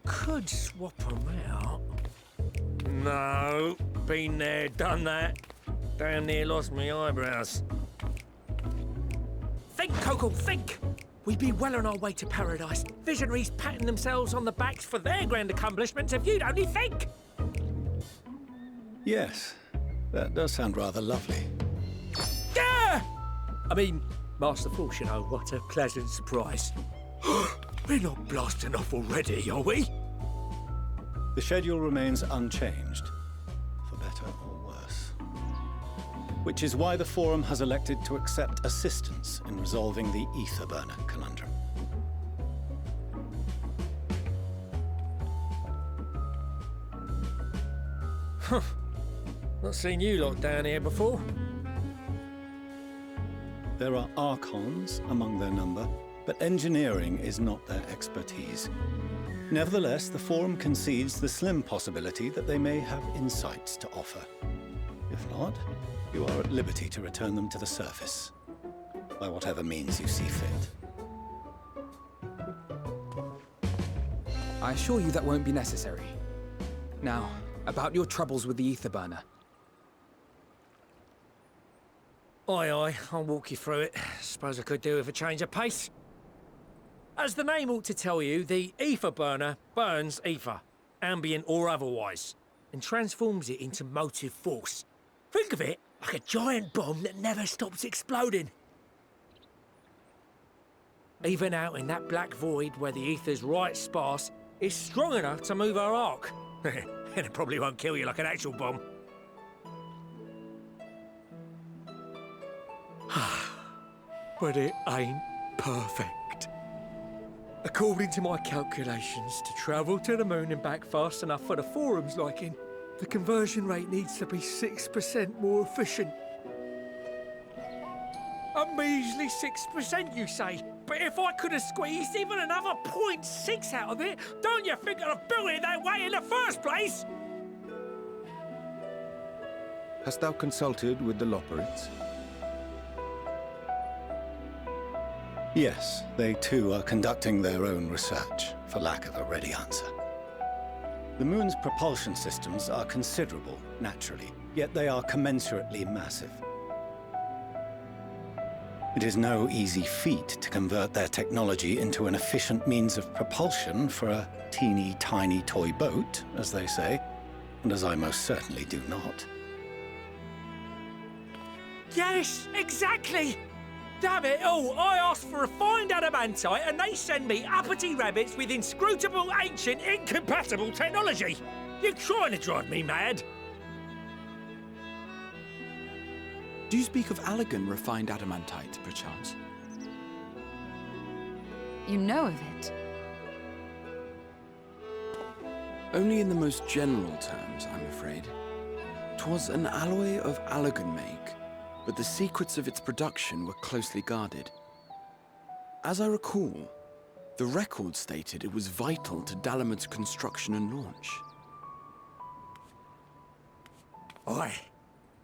Could swap them out. No, been there, done that. Damn near lost me eyebrows. Think, Coco, think! We'd be well on our way to paradise. Visionaries patting themselves on the backs for their grand accomplishments if you'd only think! Yes, that does sound rather lovely. Yeah! I mean, Master Force, you know, what a pleasant surprise. We're not blasting off already, are we? The schedule remains unchanged, for better or worse. Which is why the Forum has elected to accept assistance in resolving the Ether Burner conundrum. Huh. Not seen you lot down here before. There are Archons among their number, but engineering is not their expertise. Nevertheless, the Forum concedes the slim possibility that they may have insights to offer. If not, you are at liberty to return them to the surface, by whatever means you see fit. I assure you that won't be necessary. Now, about your troubles with the Ether Burner. Aye, aye, I'll walk you through it. Suppose I could do with a change of pace. As the name ought to tell you, the Ether Burner burns ether, ambient or otherwise, and transforms it into motive force. Think of it like a giant bomb that never stops exploding. Even out in that black void where the ether's right sparse, it's strong enough to move our arc. And it probably won't kill you like an actual bomb. But it ain't perfect. According to my calculations, to travel to the moon and back fast enough for the Forum's liking, the conversion rate needs to be 6% more efficient. A measly 6%, you say? But if I could have squeezed even another 0.6 out of it, don't you think I'd have built it that way in the first place? Hast thou consulted with the Loperids? Yes, they too are conducting their own research, for lack of a ready answer. The moon's propulsion systems are considerable, naturally, yet they are commensurately massive. It is no easy feat to convert their technology into an efficient means of propulsion for a teeny tiny toy boat, as they say, and as I most certainly do not. Yes, exactly! Damn it all, I asked for refined adamantite and they send me uppity rabbits with inscrutable, ancient, incompatible technology! You're trying to drive me mad! Do you speak of Allegan refined adamantite, perchance? You know of it? Only in the most general terms, I'm afraid. 'Twas an alloy of Allegan make, but the secrets of its production were closely guarded. As I recall, the record stated it was vital to Dalamud's construction and launch. Aye,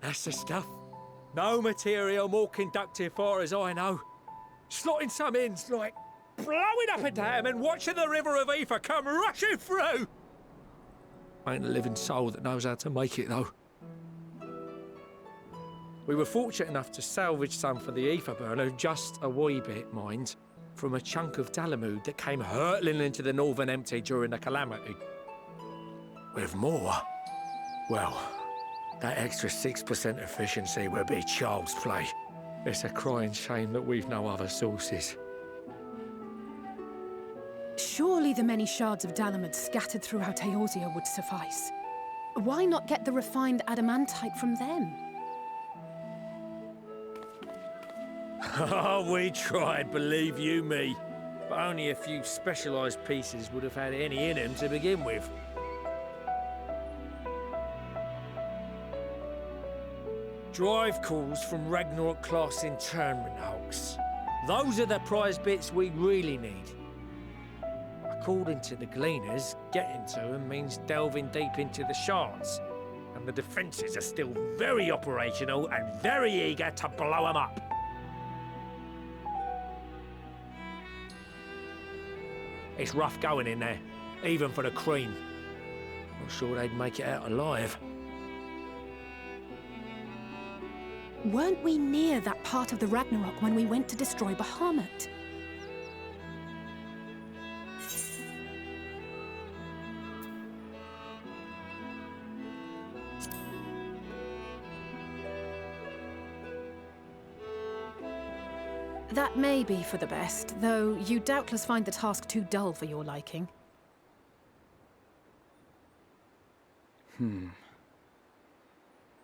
that's the stuff. No material more conductive far as I know. Slotting some in's like blowing up a dam and watching the river of Aether come rushing through. Ain't a living soul that knows how to make it, though. We were fortunate enough to salvage some for the Aether burner, just a wee bit, mind, from a chunk of Dalamud that came hurtling into the Northern Empty during the Calamity. With more, well, that extra 6% efficiency would be child's play. It's a crying shame that we've no other sources. Surely the many shards of Dalamud scattered throughout Eorzea would suffice. Why not get the refined adamantite from them? Oh, we tried, believe you me. But only a few specialised pieces would have had any in them to begin with. Drive calls from Ragnarok-class internment hulks. Those are the prize bits we really need. According to the Gleaners, getting to them means delving deep into the shards. And the defences are still very operational and very eager to blow them up. It's rough going in there, even for the cream. Not sure they'd make it out alive. Weren't we near that part of the Ragnarok when we went to destroy Bahamut? That may be for the best, though you doubtless find the task too dull for your liking.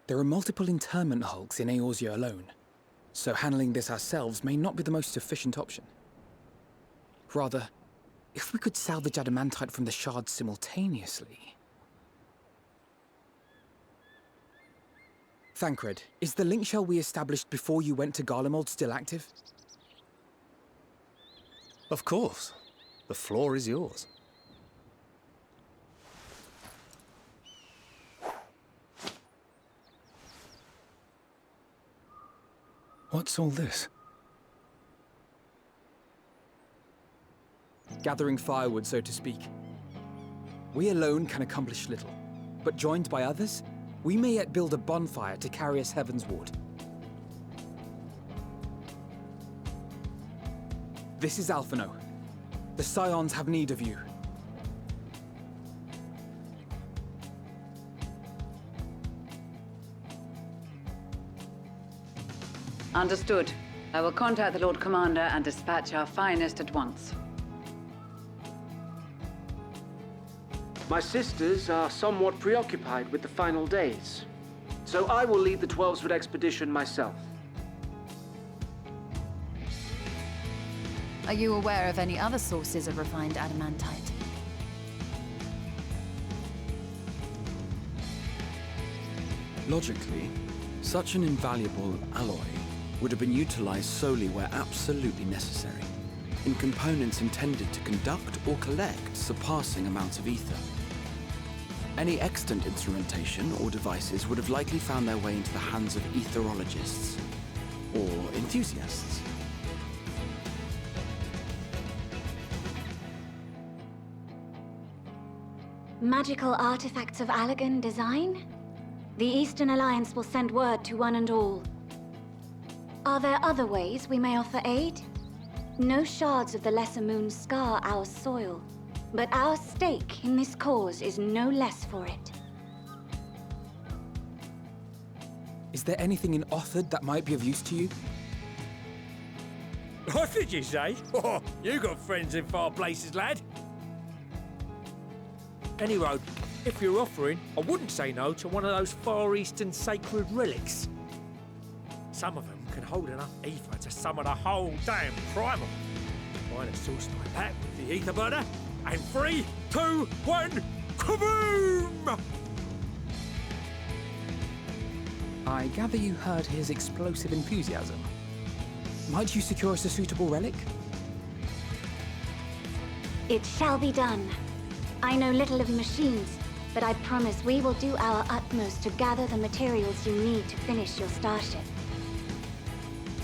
There are multiple internment hulks in Eorzea alone, so handling this ourselves may not be the most efficient option. Rather, if we could salvage adamantite from the shards simultaneously... Thancred, is the link shell we established before you went to Garlemald still active? Of course. The floor is yours. What's all this? Gathering firewood, so to speak. We alone can accomplish little, but joined by others, we may yet build a bonfire to carry us Heavensward. This is Alphino. The Scions have need of you. Understood. I will contact the Lord Commander and dispatch our finest at once. My sisters are somewhat preoccupied with the final days, so I will lead the 12-Sword expedition myself. Are you aware of any other sources of refined adamantite? Logically, such an invaluable alloy would have been utilized solely where absolutely necessary, in components intended to conduct or collect surpassing amounts of ether. Any extant instrumentation or devices would have likely found their way into the hands of etherologists, or enthusiasts. Magical artifacts of Allegan design? The Eastern Alliance will send word to one and all. Are there other ways we may offer aid? No shards of the Lesser Moon scar our soil, but our stake in this cause is no less for it. Is there anything in Othard that might be of use to you? What did you say? Oh, you got friends in far places, lad. Any road, if you're offering, I wouldn't say no to one of those Far Eastern sacred relics. some of them can hold enough ether to summon a whole damn primal. Find a source like that with the ether burner, and 3, 2, 1, kaboom! I gather you heard his explosive enthusiasm. Might you secure us a suitable relic? It shall be done. I know little of machines, but I promise we will do our utmost to gather the materials you need to finish your starship.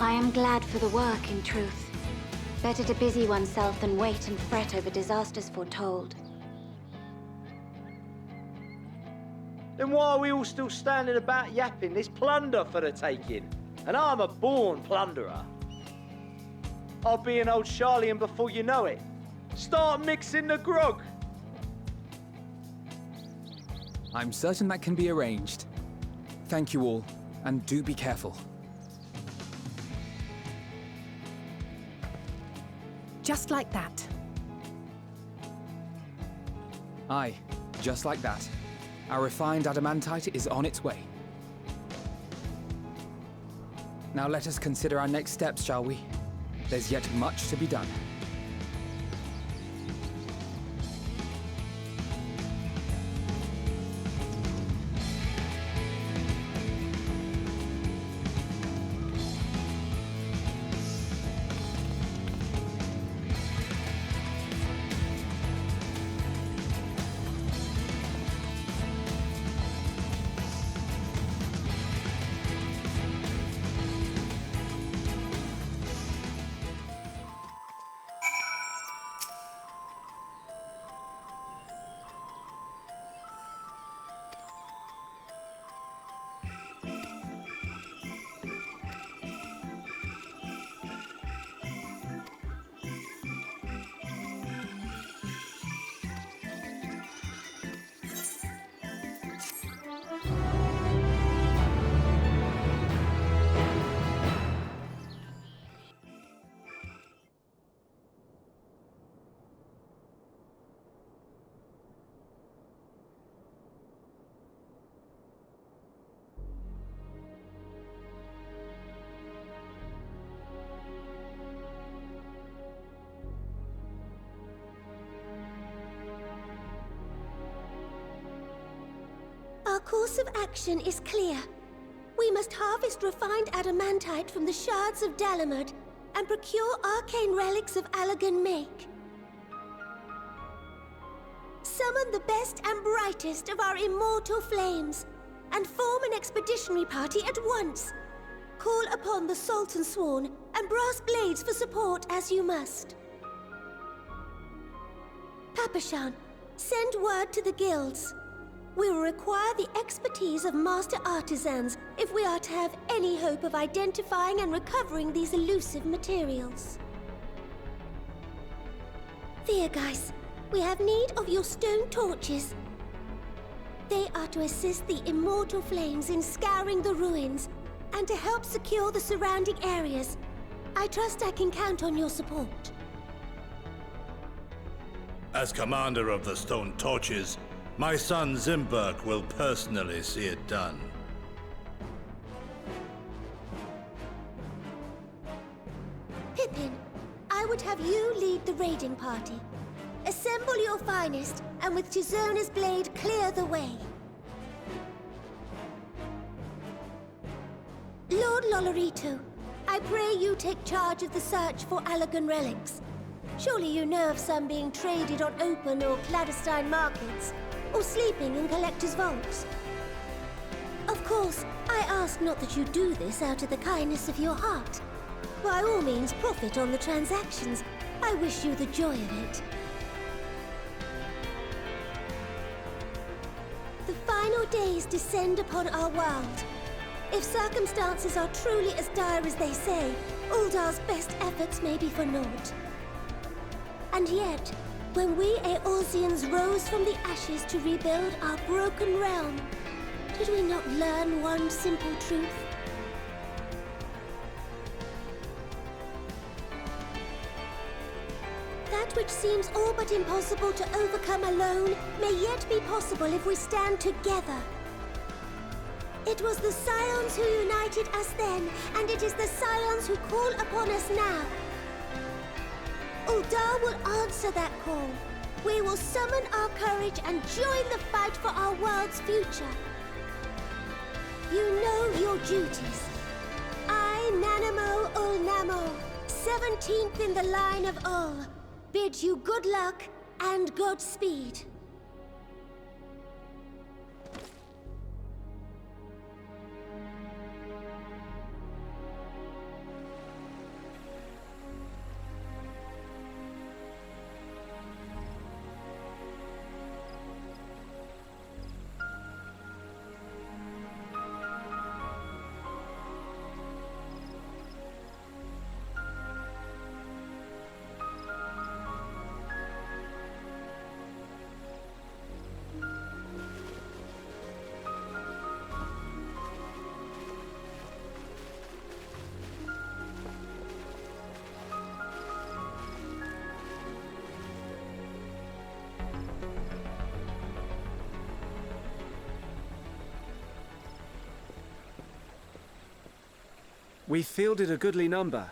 I am glad for the work, in truth. Better to busy oneself than wait and fret over disasters foretold. Then why are we all still standing about yapping? There's plunder for the taking, and I'm a born plunderer. I'll be an old Charlian before you know it. Start mixing the grog. I'm certain that can be arranged. Thank you all, and do be careful. Just like that. Aye, just like that. Our refined adamantite is on its way. Now let us consider our next steps, shall we? There's yet much to be done. Our course of action is clear. We must harvest refined adamantite from the shards of Dalamud and procure arcane relics of Allagan make. Summon the best and brightest of our immortal flames and form an expeditionary party at once. Call upon the Sultan Sworn and Brass Blades for support as you must. Papashan, send word to the guilds. We will require the expertise of master artisans if we are to have any hope of identifying and recovering these elusive materials. Viergeist, we have need of your stone torches. They are to assist the immortal flames in scouring the ruins and to help secure the surrounding areas. I trust I can count on your support. As commander of the Stone Torches, my son Zimberk will personally see it done. Pippin, I would have you lead the raiding party. Assemble your finest, and with Chizona's blade, clear the way. Lord Lolorito, I pray you take charge of the search for Allagan relics. Surely you know of some being traded on open or clandestine markets, or sleeping in collectors' vaults. Of course, I ask not that you do this out of the kindness of your heart. By all means, profit on the transactions. I wish you the joy of it. The final days descend upon our world. If circumstances are truly as dire as they say, Uldar's best efforts may be for naught. And yet, when we Eorzeans rose from the ashes to rebuild our broken realm, did we not learn one simple truth? That which seems all but impossible to overcome alone may yet be possible if we stand together. It was the Scions who united us then, and it is the Scions who call upon us now. Ul'dah will answer that call. We will summon our courage and join the fight for our world's future. You know your duties. I, Nanamo Ul'Namo, 17th in the line of Ul, bid you good luck and Godspeed. We fielded a goodly number,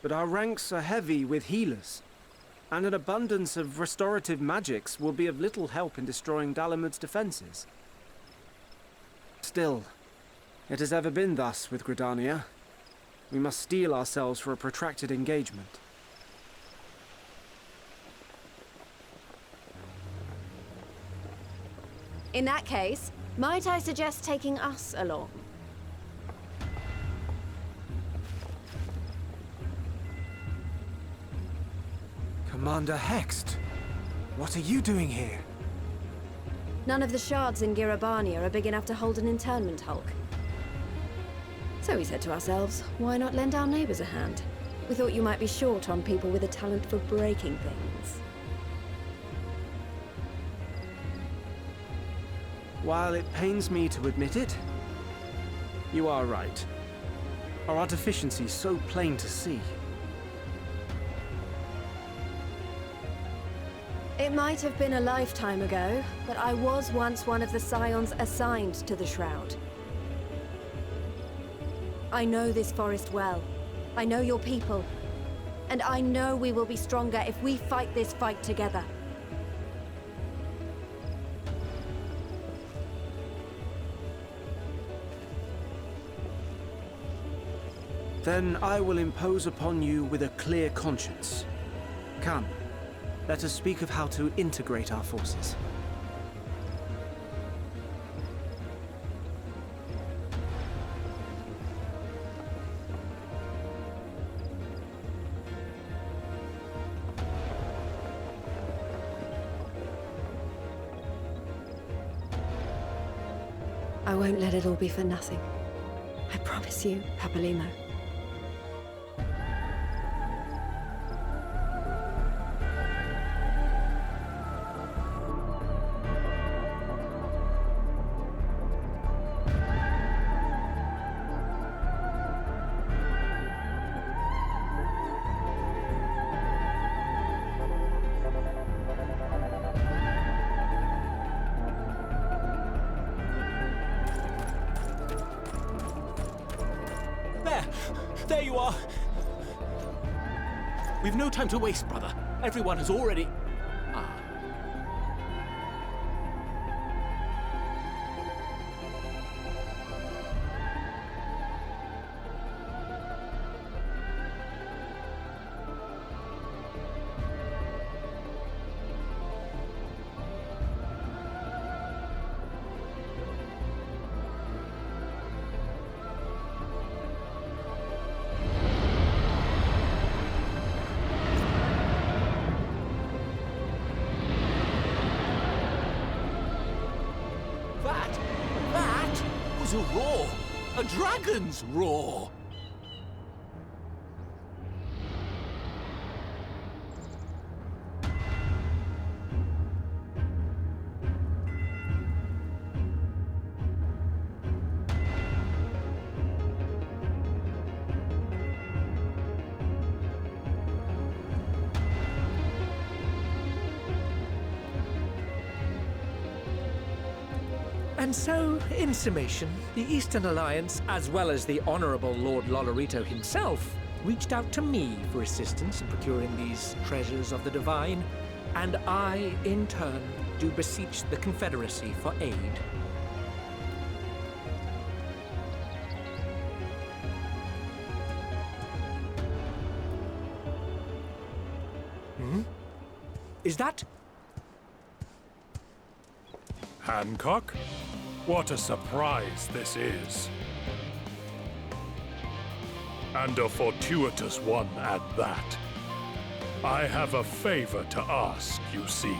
but our ranks are heavy with healers, and an abundance of restorative magics will be of little help in destroying Dalamud's defenses. Still, it has ever been thus with Gridania. We must steel ourselves for a protracted engagement. In that case, might I suggest taking us along? Commander Hext, what are you doing here? None of the shards in Girabania are big enough to hold an internment hulk. So we said to ourselves, why not lend our neighbors a hand? We thought you might be short on people with a talent for breaking things. While it pains me to admit it, you are right. Our deficiency is so plain to see. It might have been a lifetime ago, but I was once one of the Scions assigned to the Shroud. I know this forest well. I know your people. And I know we will be stronger if we fight this fight together. Then I will impose upon you with a clear conscience. Come. Let us speak of how to integrate our forces. I won't let it all be for nothing. I promise you, Papalimo. There you are! We've no time to waste, brother. Everyone has already... That was a roar! A dragon's roar! And so, in summation, the Eastern Alliance, as well as the Honorable Lord Lolorito himself, reached out to me for assistance in procuring these treasures of the divine, and I, in turn, do beseech the Confederacy for aid. Is that? Hancock? What a surprise this is. And a fortuitous one at that. I have a favor to ask, you see.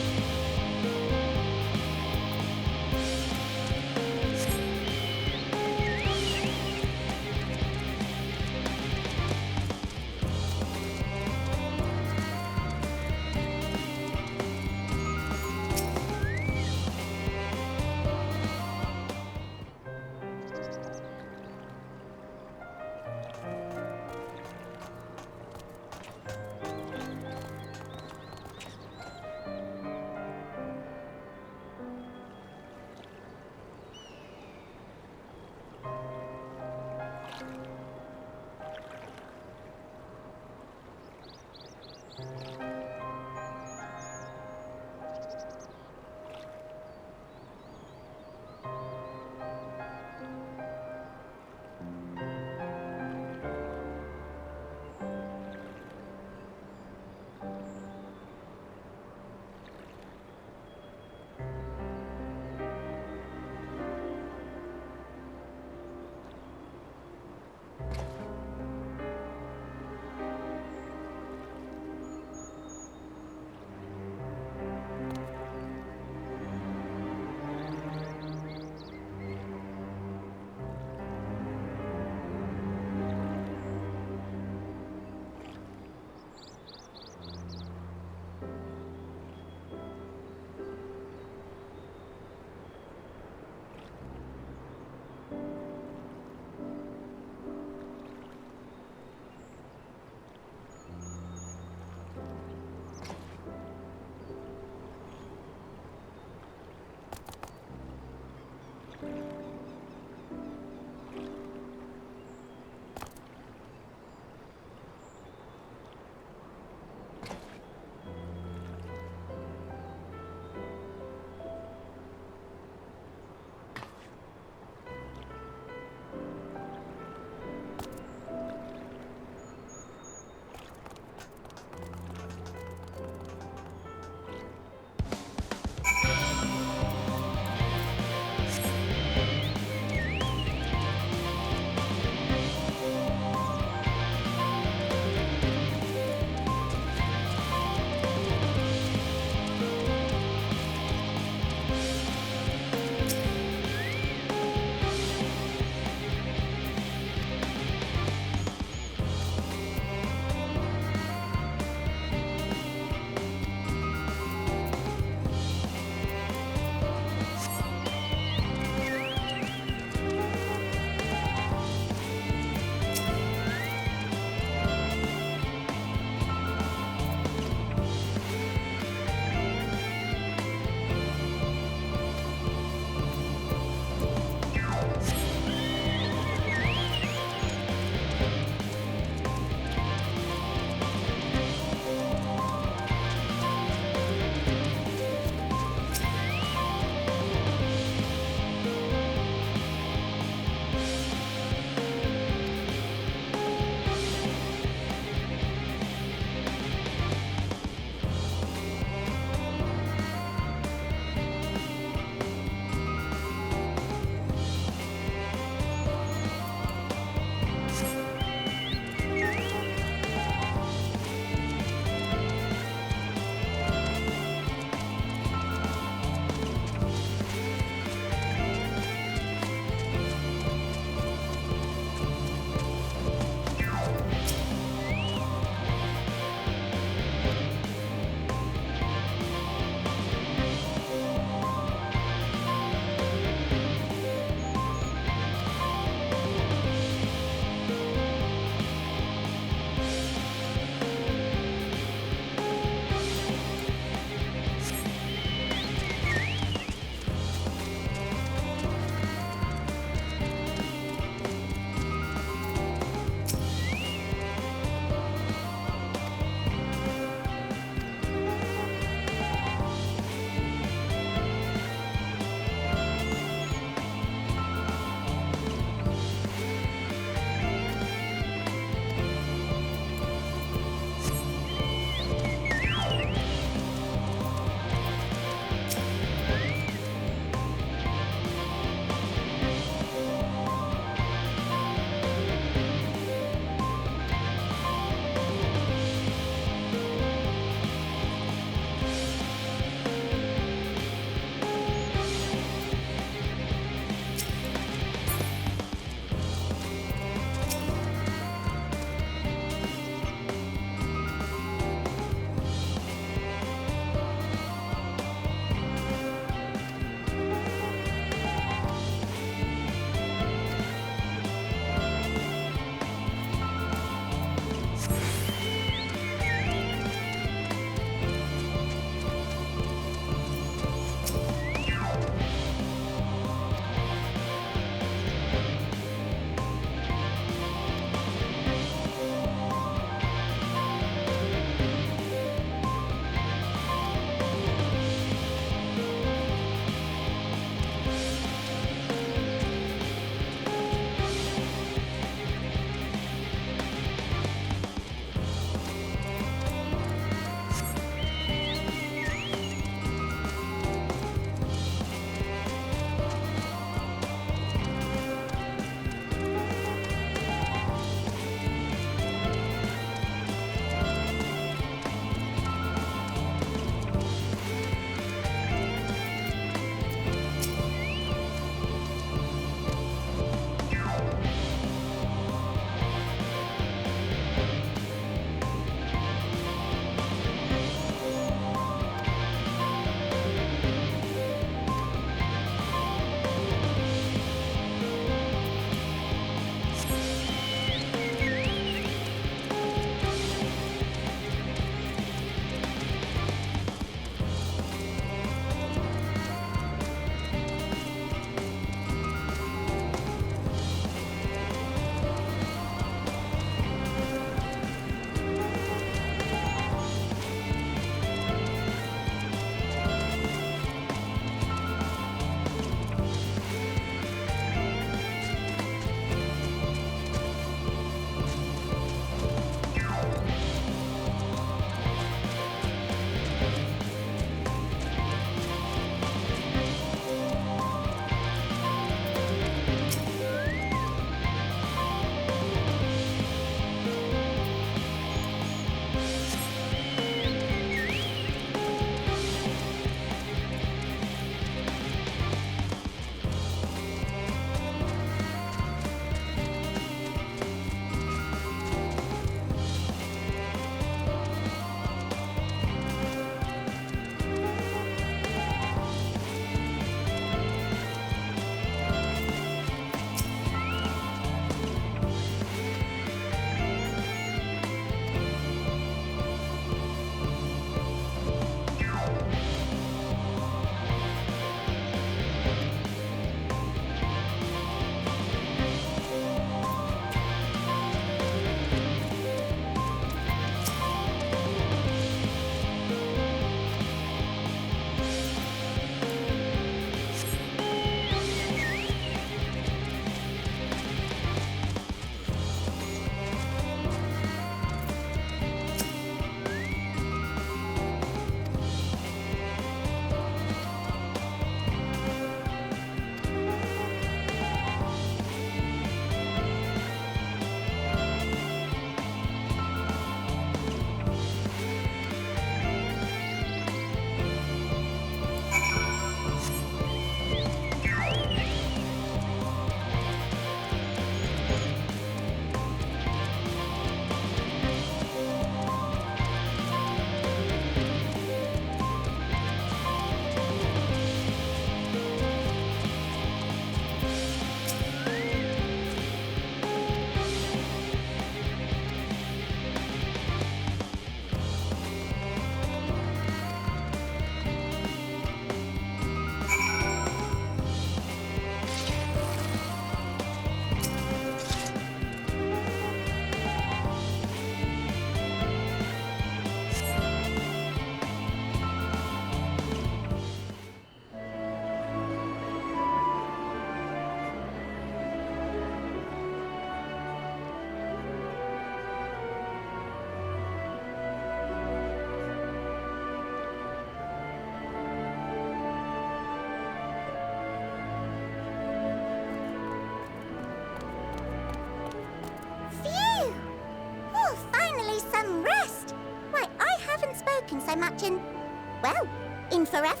well, in forever.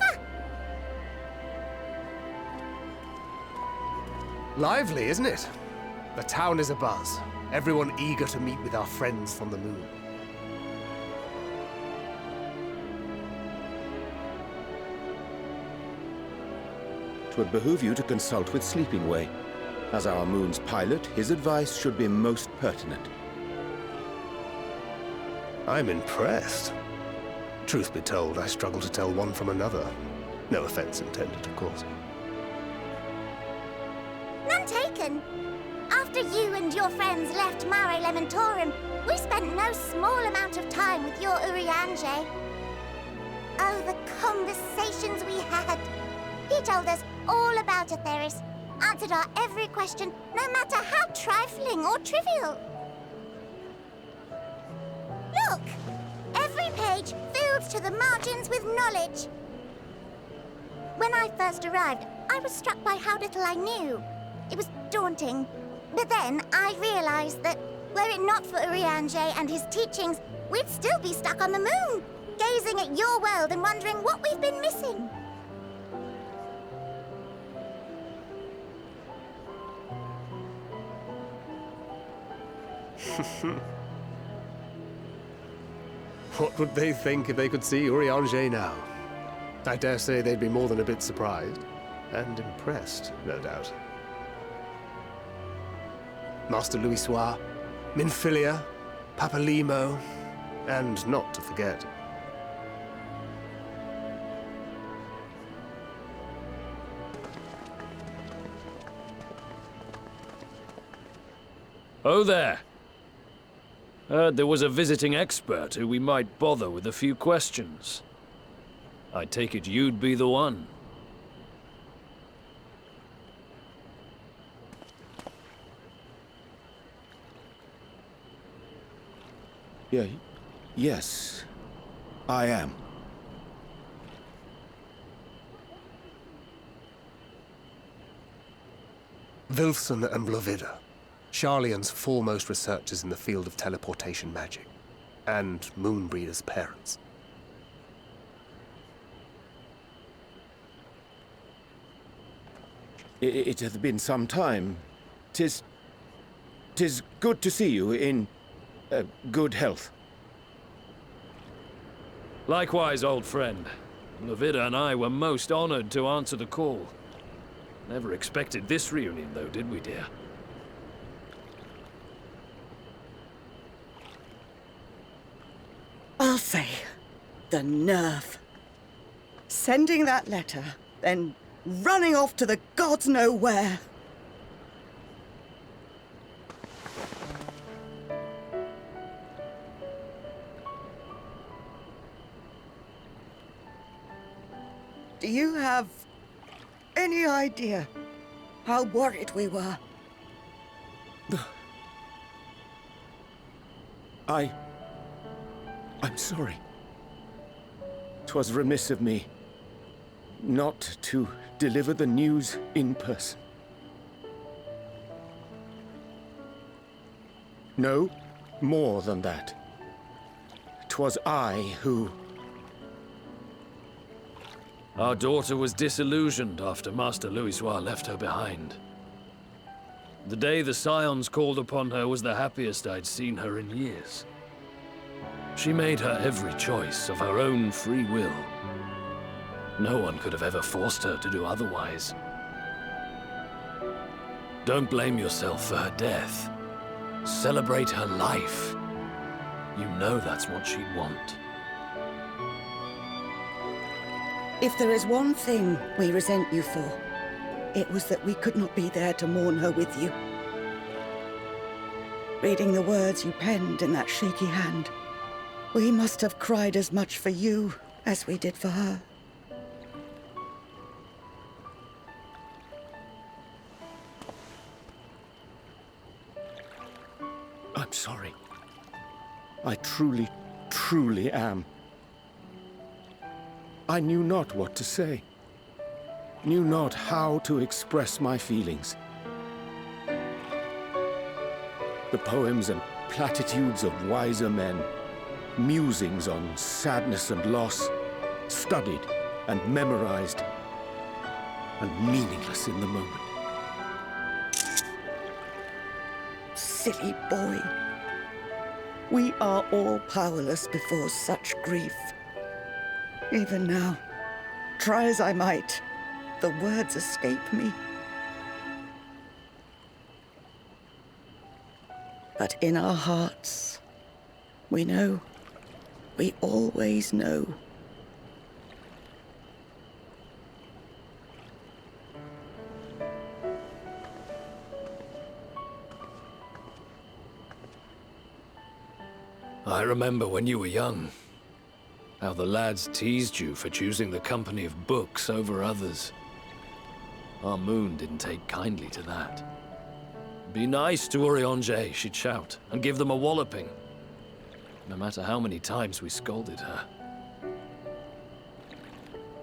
Lively, isn't it? The town is abuzz. Everyone eager to meet with our friends from the moon. It would behoove you to consult with Sleeping Way. As our moon's pilot, his advice should be most pertinent. I'm impressed. Truth be told, I struggle to tell one from another. No offense intended, of course. None taken. After you and your friends left Mare Elementorum, we spent no small amount of time with your Urianger. Oh, the conversations we had. He told us all about Atheris, answered our every question, no matter how trifling or trivial. Look! Every page filled to the margins with knowledge. When I first arrived, I was struck by how little I knew. It was daunting. But then I realized that, were it not for Urianger and his teachings, we'd still be stuck on the moon, gazing at your world and wondering what we've been missing. What would they think if they could see Urianger now? I dare say they'd be more than a bit surprised. And impressed, no doubt. Master Louisoix, Minfilia, Papalimo, and not to forget. Oh there. Heard there was a visiting expert who we might bother with a few questions. I take it you'd be the one. Yes, I am. Wilson and Blovida, Sharlayan's foremost researchers in the field of teleportation magic, and Moonbreeder's parents. It hath been some time. 'Tis good to see you in good health. Likewise, old friend. Blovida and I were most honored to answer the call. Never expected this reunion, though, did we, dear? I'll say, the nerve. Sending that letter, then running off to the gods know where. Do you have any idea how worried we were? I'm sorry. 'Twas remiss of me not to deliver the news in person. No, more than that. 'Twas I who... Our daughter was disillusioned after Master Louisoix left her behind. The day the Scions called upon her was the happiest I'd seen her in years. She made her every choice of her own free will. No one could have ever forced her to do otherwise. Don't blame yourself for her death. Celebrate her life. You know that's what she'd want. If there is one thing we resent you for, it was that we could not be there to mourn her with you. Reading the words you penned in that shaky hand, we must have cried as much for you as we did for her. I'm sorry. I truly, truly am. I knew not what to say. Knew not how to express my feelings. The poems and platitudes of wiser men, musings on sadness and loss, studied and memorized, and meaningless in the moment. Silly boy. We are all powerless before such grief. Even now, try as I might, the words escape me. But in our hearts, we know, we always know. I remember when you were young, how the lads teased you for choosing the company of books over others. Our moon didn't take kindly to that. Be nice to Urianger, she'd shout, and give them a walloping. No matter how many times we scolded her.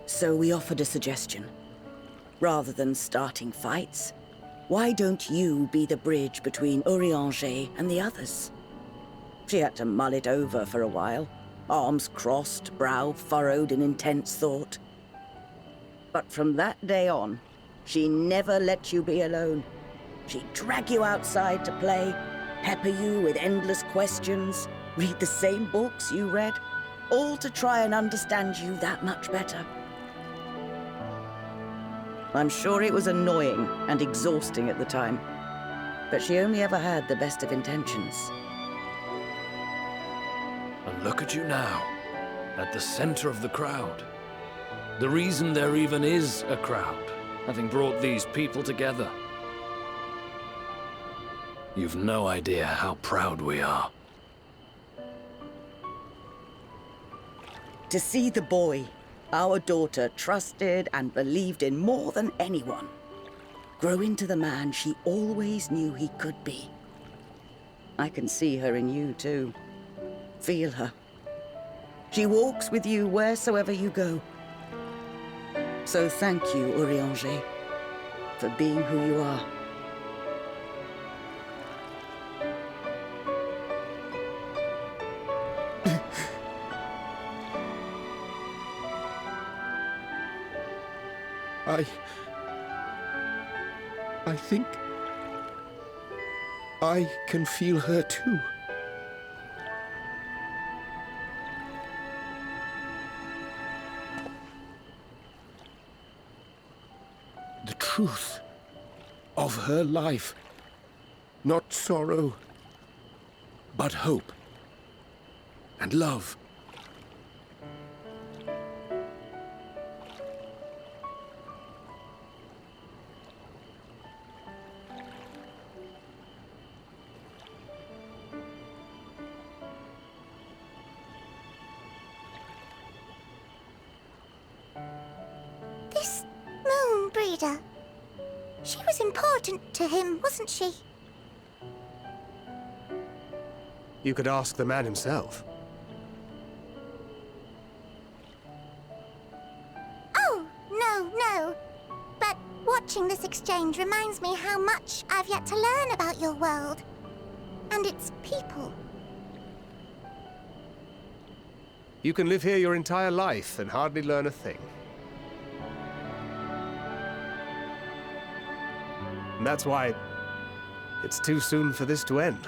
So we offered a suggestion. Rather than starting fights, why don't you be the bridge between Urianger and the others? She had to mull it over for a while, arms crossed, brow furrowed in intense thought. But from that day on, she never let you be alone. She'd drag you outside to play, pepper you with endless questions, read the same books you read, all to try and understand you that much better. I'm sure it was annoying and exhausting at the time, but she only ever had the best of intentions. And look at you now, at the center of the crowd. The reason there even is a crowd, having brought these people together. You've no idea how proud we are. To see the boy, our daughter, trusted and believed in more than anyone, grow into the man she always knew he could be. I can see her in you, too. Feel her. She walks with you wheresoever you go. So thank you, Urianger, for being who you are. I think I can feel her too. The truth of her life. Not sorrow, but hope and love. This moon breeder. She was important to him, wasn't she? You could ask the man himself. Oh, no. But watching this exchange reminds me how much I've yet to learn about your world. And its people. You can live here your entire life and hardly learn a thing. And that's why it's too soon for this to end.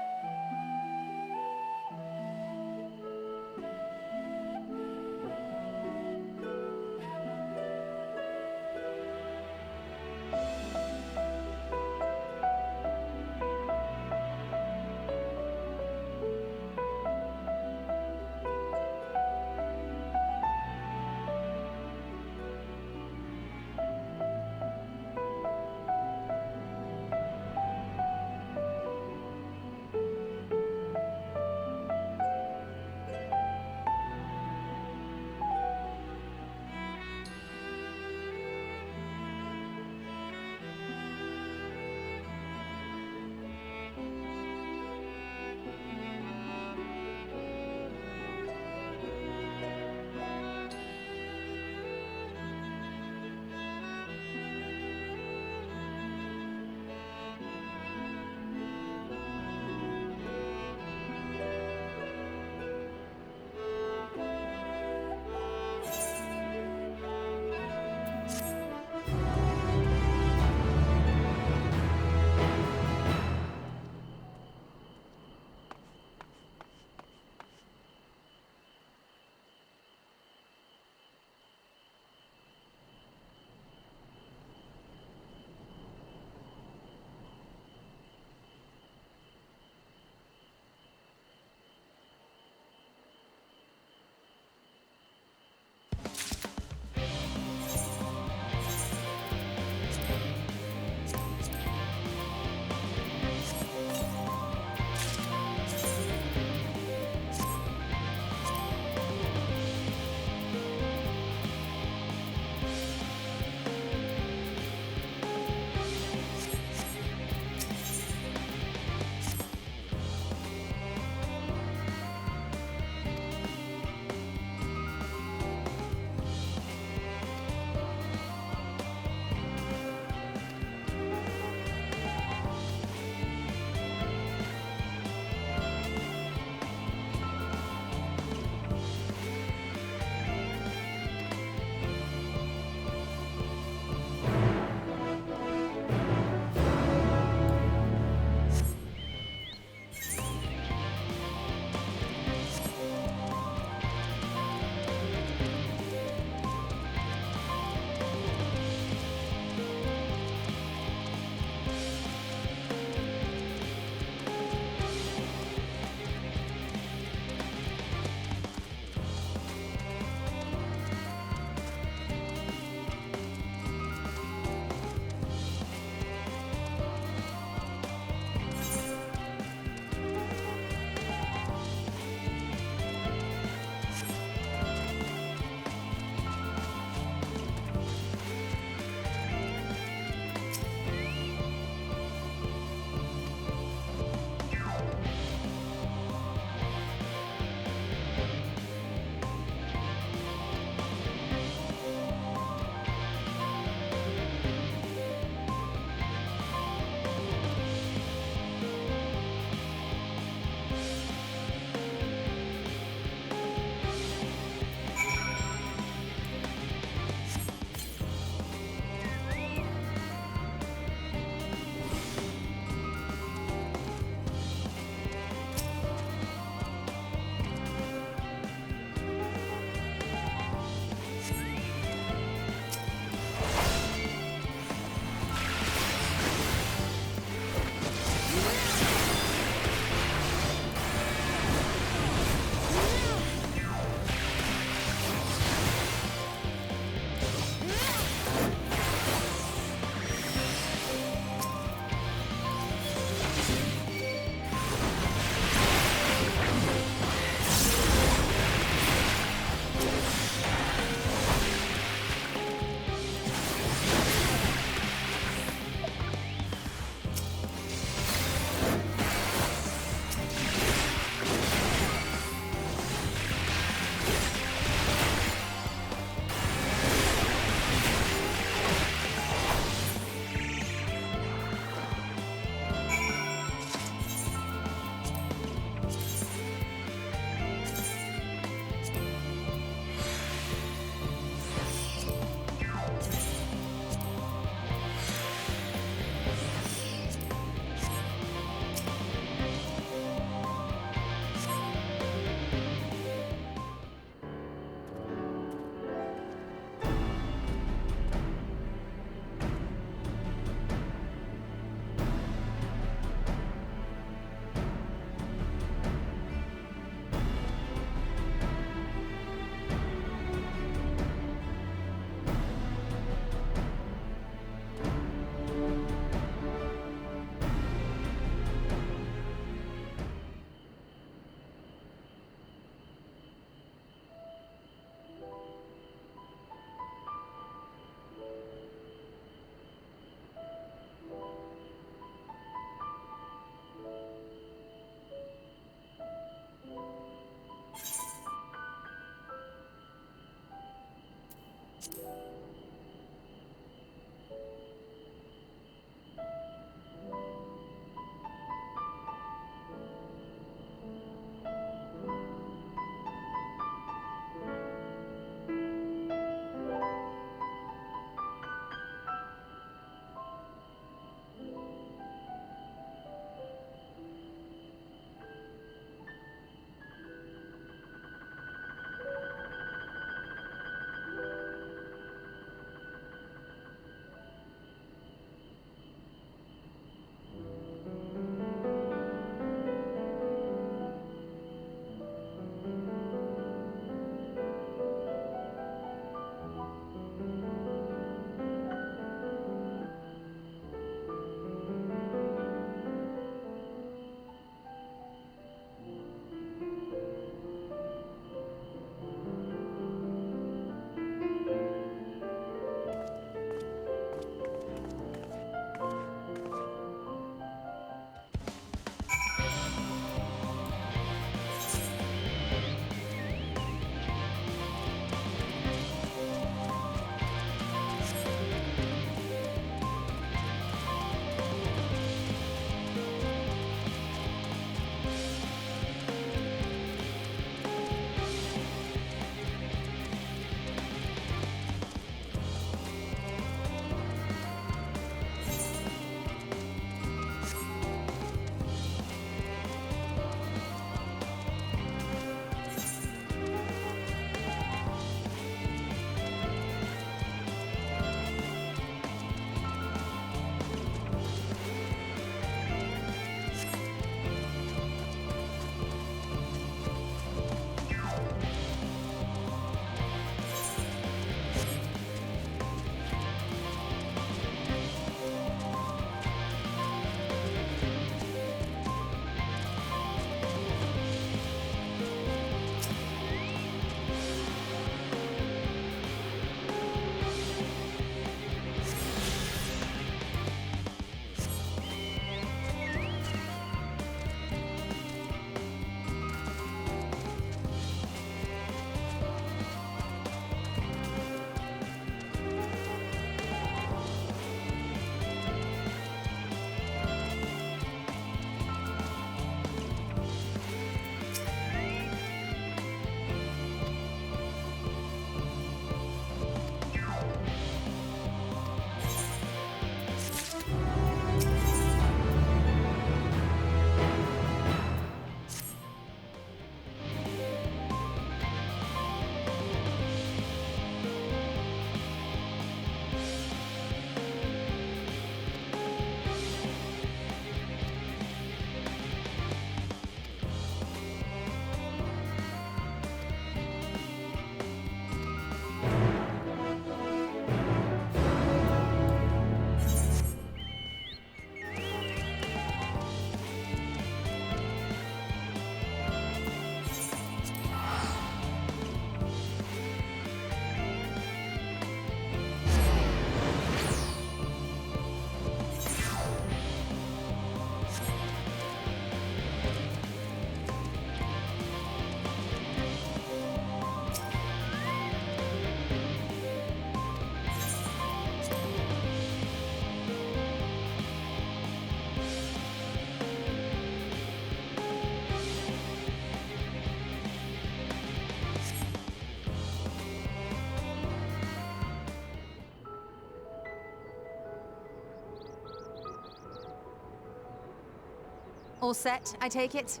All set, I take it?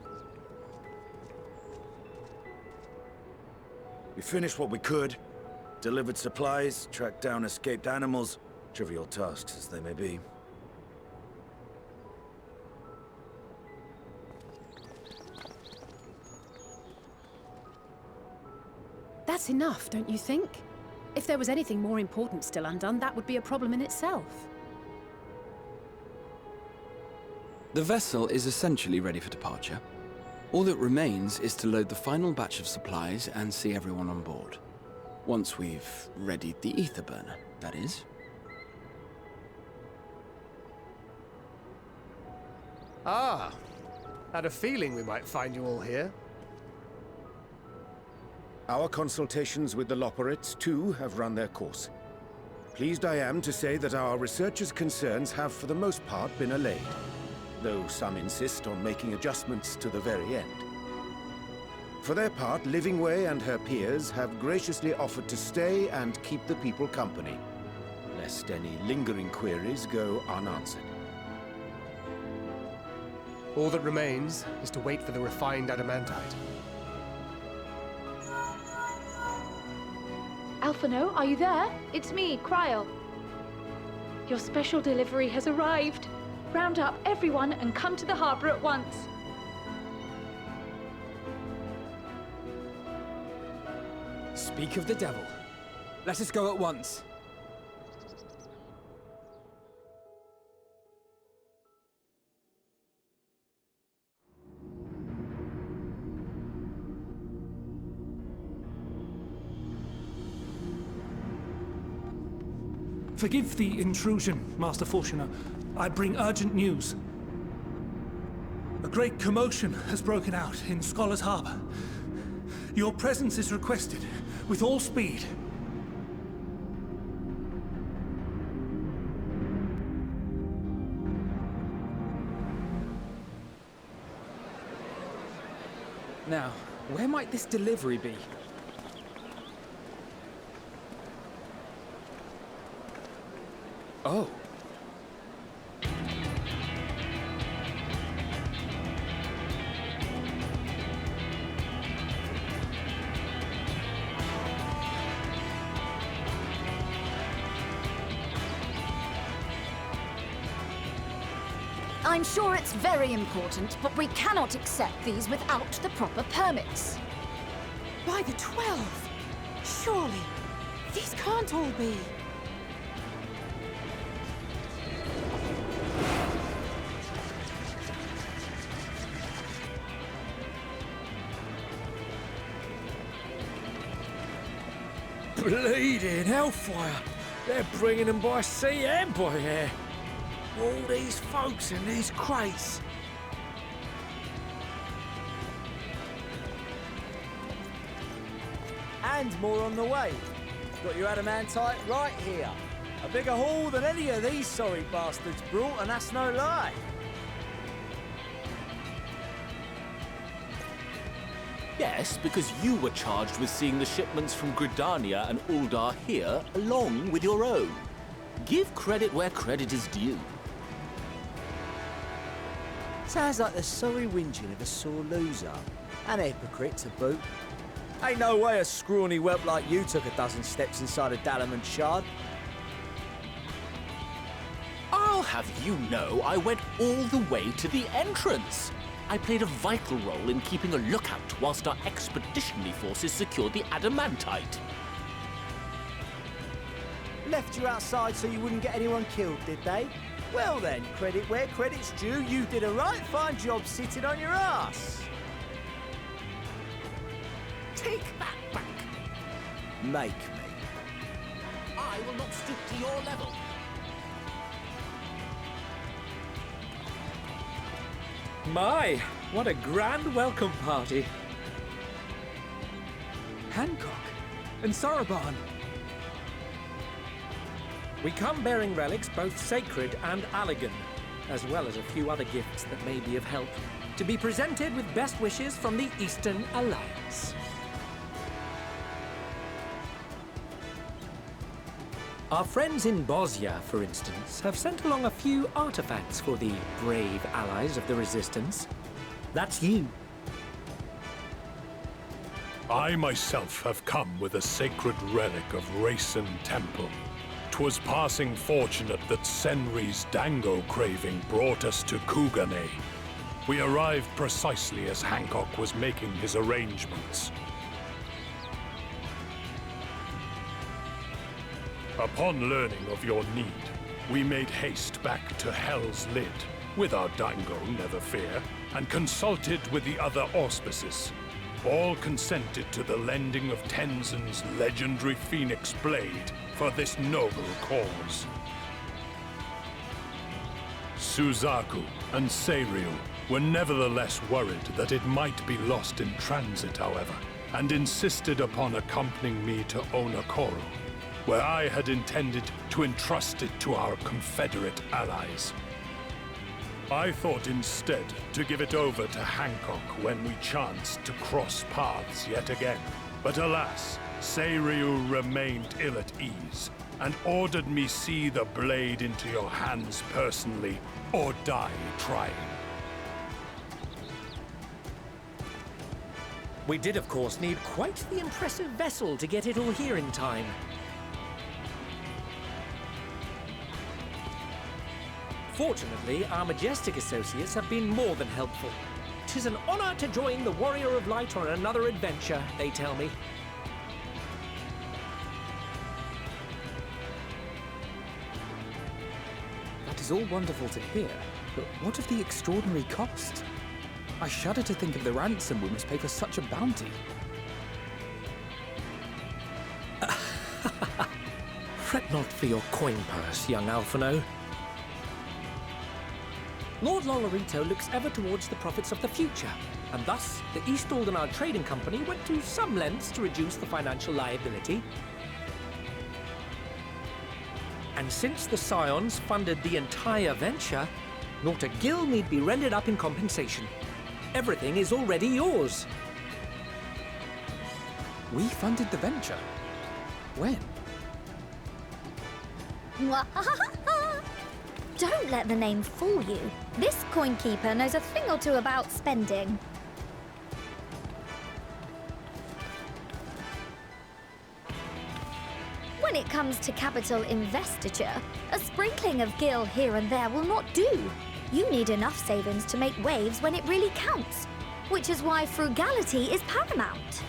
We finished what we could. Delivered supplies, tracked down escaped animals. Trivial tasks as they may be. That's enough, don't you think? If there was anything more important still undone, that would be a problem in itself. The vessel is essentially ready for departure. All that remains is to load the final batch of supplies and see everyone on board. Once we've readied the ether burner, that is. Ah, had a feeling we might find you all here. Our consultations with the Loperites, too, have run their course. Pleased I am to say that our researchers' concerns have for the most part been allayed, though some insist on making adjustments to the very end. For their part, Livingway and her peers have graciously offered to stay and keep the people company, lest any lingering queries go unanswered. All that remains is to wait for the refined adamantite. Alphino, are you there? It's me, Kryl. Your special delivery has arrived. Round up everyone and come to the harbor at once. Speak of the devil. Let us go at once. Forgive the intrusion, Master Fortuner. I bring urgent news. A great commotion has broken out in Scholar's Harbor. Your presence is requested, with all speed. Now, where might this delivery be? Oh. I'm sure it's very important, but we cannot accept these without the proper permits. By the 12! Surely, these can't all be. Bleeding hellfire! They're bringing them by sea and by air. All these folks in these crates. And more on the way. Got your adamantite right here. A bigger haul than any of these sorry bastards brought, and that's no lie. Yes, because you were charged with seeing the shipments from Gridania and Uldar here, along with your own. Give credit where credit is due. Sounds like the sorry whinging of a sore loser. And a hypocrite to boot. Ain't no way a scrawny whelp like you took a dozen steps inside a Dalamud shard. I'll have you know I went all the way to the entrance. I played a vital role in keeping a lookout whilst our expeditionary forces secured the adamantite. Left you outside so you wouldn't get anyone killed, did they? Well then, credit where credit's due, you did a right fine job sitting on your ass. Take that back. Make me. I will not stoop to your level. My, what a grand welcome party. Hancock and Saraban. We come bearing relics both sacred and Allegan, as well as a few other gifts that may be of help, to be presented with best wishes from the Eastern Alliance. Our friends in Bosnia, for instance, have sent along a few artifacts for the brave allies of the Resistance. That's you. I myself have come with a sacred relic of Racen Temple. 'Twas passing fortunate that Senri's dango craving brought us to Kugane. We arrived precisely as Hancock was making his arrangements. Upon learning of your need, we made haste back to Hell's Lid, with our dango, never fear, and consulted with the other auspices. All consented to the lending of Tenzin's legendary Phoenix Blade for this noble cause. Suzaku and Seiryu were nevertheless worried that it might be lost in transit, however, and insisted upon accompanying me to Onokoro, where I had intended to entrust it to our Confederate allies. I thought instead to give it over to Hancock when we chanced to cross paths yet again. But alas, Seiryu remained ill at ease, and ordered me see the blade into your hands personally, or die trying. We did, of course, need quite the impressive vessel to get it all here in time. Fortunately, our majestic associates have been more than helpful. 'Tis an honor to join the Warrior of Light on another adventure, they tell me. That is all wonderful to hear, but what of the extraordinary cost? I shudder to think of the ransom we must pay for such a bounty. Fret not for your coin purse, young Alphino. Lord Lolorito looks ever towards the profits of the future, and thus the East Aldenard Trading Company went to some lengths to reduce the financial liability. And since the Scions funded the entire venture, not a gill need be rendered up in compensation. Everything is already yours. We funded the venture? When? Don't let the name fool you. This coinkeeper knows a thing or two about spending. When it comes to capital investiture, a sprinkling of gil here and there will not do. You need enough savings to make waves when it really counts, which is why frugality is paramount.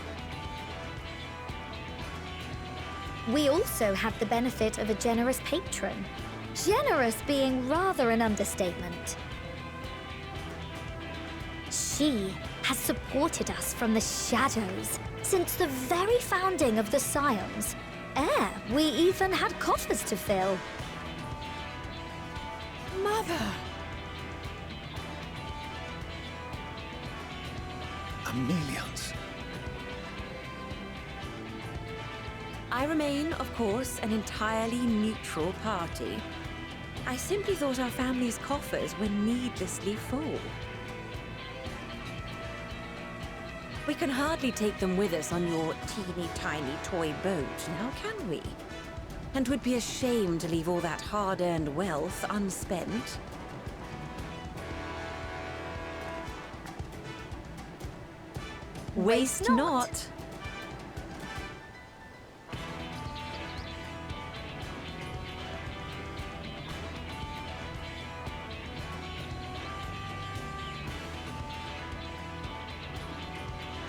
We also have the benefit of a generous patron. Generous being rather an understatement. She has supported us from the shadows since the very founding of the Scions. We even had coffers to fill. Mother! Millions. I remain, of course, an entirely neutral party. I simply thought our family's coffers were needlessly full. We can hardly take them with us on your teeny-tiny toy boat, now can we? And 'twould be a shame to leave all that hard-earned wealth unspent. Waste not.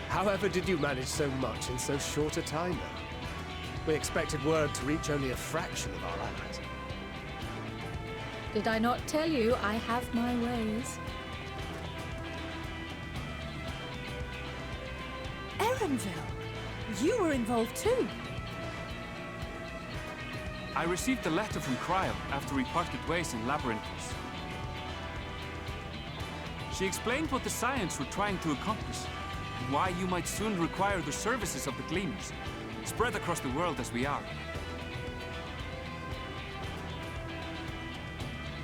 However did you manage so much in so short a time now? We expected word to reach only a fraction of our allies. Did I not tell you I have my ways? Erenville, you were involved too. I received a letter from Cryo after we parted ways in Labyrinthos. She explained what the Scions were trying to accomplish, and why you might soon require the services of the Gleamers, spread across the world as we are.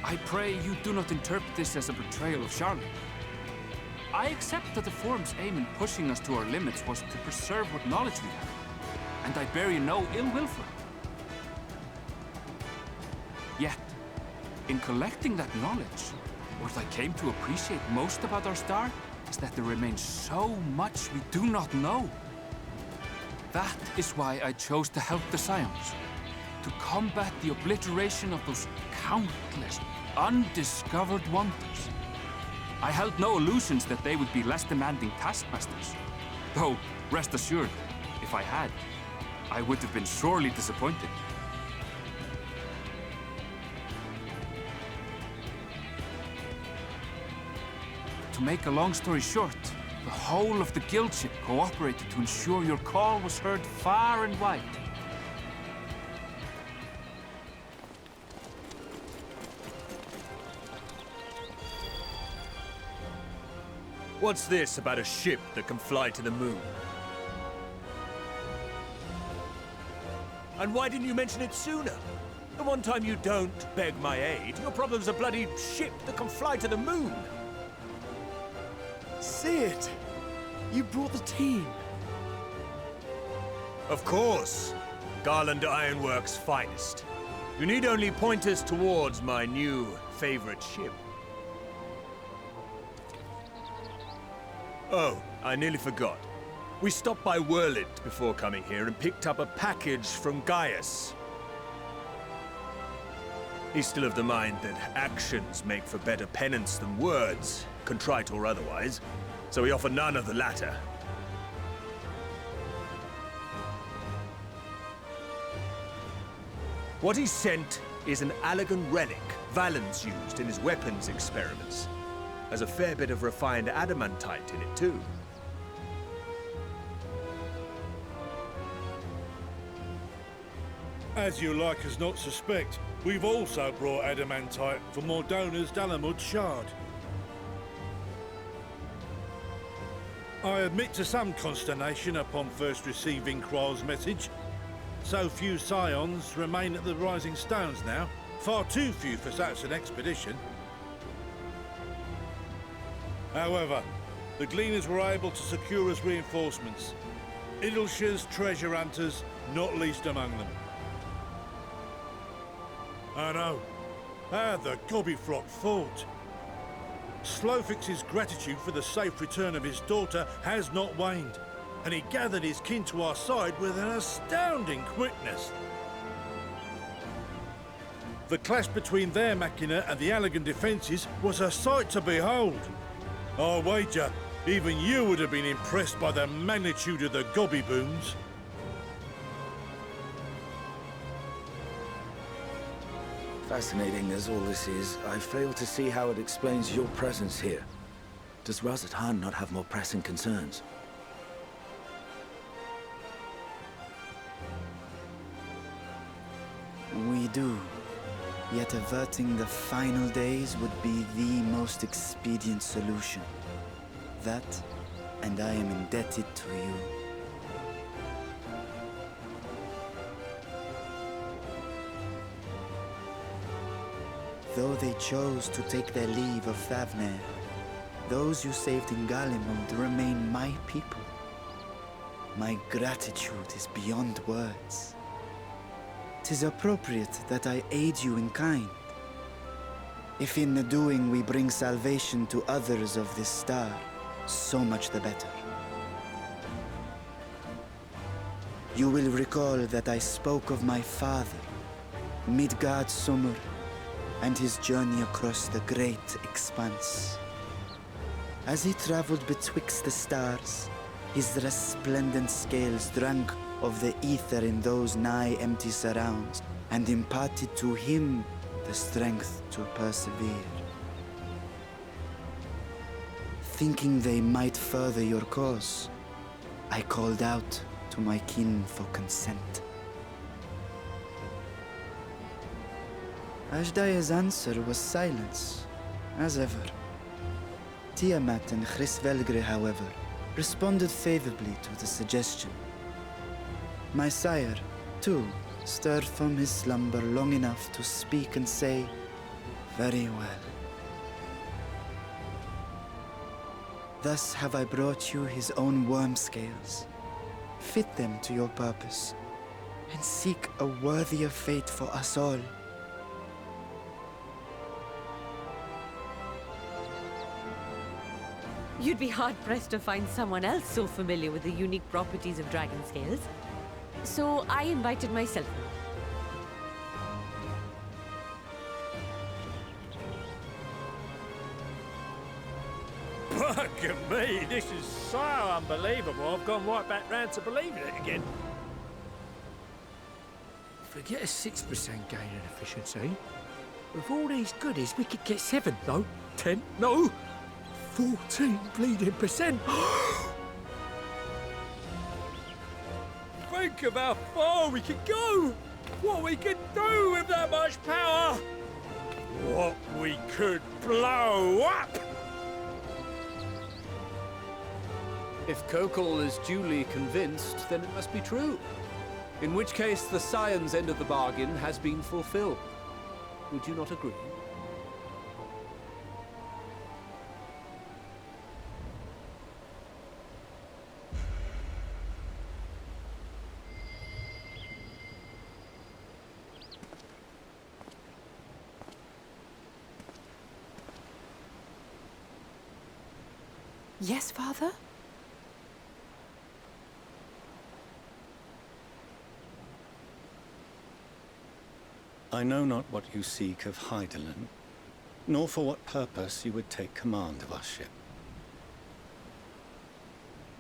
I pray you do not interpret this as a betrayal of Charlotte. I accept that the Forum's aim in pushing us to our limits was to preserve what knowledge we have, and I bear you no ill will for it. In collecting that knowledge, what I came to appreciate most about our star is that there remains so much we do not know. That is why I chose to help the Scions, to combat the obliteration of those countless, undiscovered wonders. I held no illusions that they would be less demanding taskmasters. Though, rest assured, if I had, I would have been sorely disappointed. To make a long story short, the whole of the guild ship cooperated to ensure your call was heard far and wide. What's this about a ship that can fly to the moon? And why didn't you mention it sooner? The one time you don't beg my aid, your problem's a bloody ship that can fly to the moon. Sid, you brought the team. Of course. Garlean Ironworks' finest. You need only point us towards my new favorite ship. Oh, I nearly forgot. We stopped by Whirlid before coming here and picked up a package from Gaius. He's still of the mind that actions make for better penance than words, contrite or otherwise, so we offer none of the latter. What he sent is an Allagan relic Valen's used in his weapons experiments. Has a fair bit of refined adamantite in it, too. As you like as not suspect, we've also brought adamantite for Mordona's Dalamud shard. I admit to some consternation upon first receiving Kryl's message. So few Scions remain at the Rising Stones now. Far too few for such an expedition. However, the Gleaners were able to secure us reinforcements. Idleshire's treasure hunters, not least among them. I know. How the Gobbyflock fought. Slowfix's gratitude for the safe return of his daughter has not waned, and he gathered his kin to our side with an astounding quickness. The clash between their machina and the Allagan defences was a sight to behold. I wager even you would have been impressed by the magnitude of the gobby booms. Fascinating as all this is, I fail to see how it explains your presence here. Does Razat Han not have more pressing concerns? We do. Yet averting the final days would be the most expedient solution. That, and I am indebted to you. Though they chose to take their leave of Thavnair, those you saved in Garlemald remain my people. My gratitude is beyond words. 'Tis appropriate that I aid you in kind. If in the doing we bring salvation to others of this star, so much the better. You will recall that I spoke of my father, Midgard Summer, and his journey across the great expanse. As he traveled betwixt the stars, his resplendent scales drank of the ether in those nigh empty surrounds, and imparted to him the strength to persevere. Thinking they might further your cause, I called out to my kin for consent. Ashdai's answer was silence, as ever. Tiamat and Chrisvelgre, however, responded favorably to the suggestion. My sire, too, stirred from his slumber long enough to speak and say, "Very well." Thus have I brought you his own worm scales. Fit them to your purpose, and seek a worthier fate for us all. You'd be hard-pressed to find someone else so familiar with the unique properties of dragon scales. So I invited myself. Look at me, this is so unbelievable. I've gone right back round to believing it again. Forget a 6% gain in efficiency. With all these goodies, we could get 7, no, 10, no, 14 bleeding percent. Think of how far we could go. What we could do with that much power. What we could blow up. If Kokol is duly convinced, then it must be true. In which case, the Scion's end of the bargain has been fulfilled. Would you not agree? Yes, Father? I know not what you seek of Hydaelyn, nor for what purpose you would take command of our ship.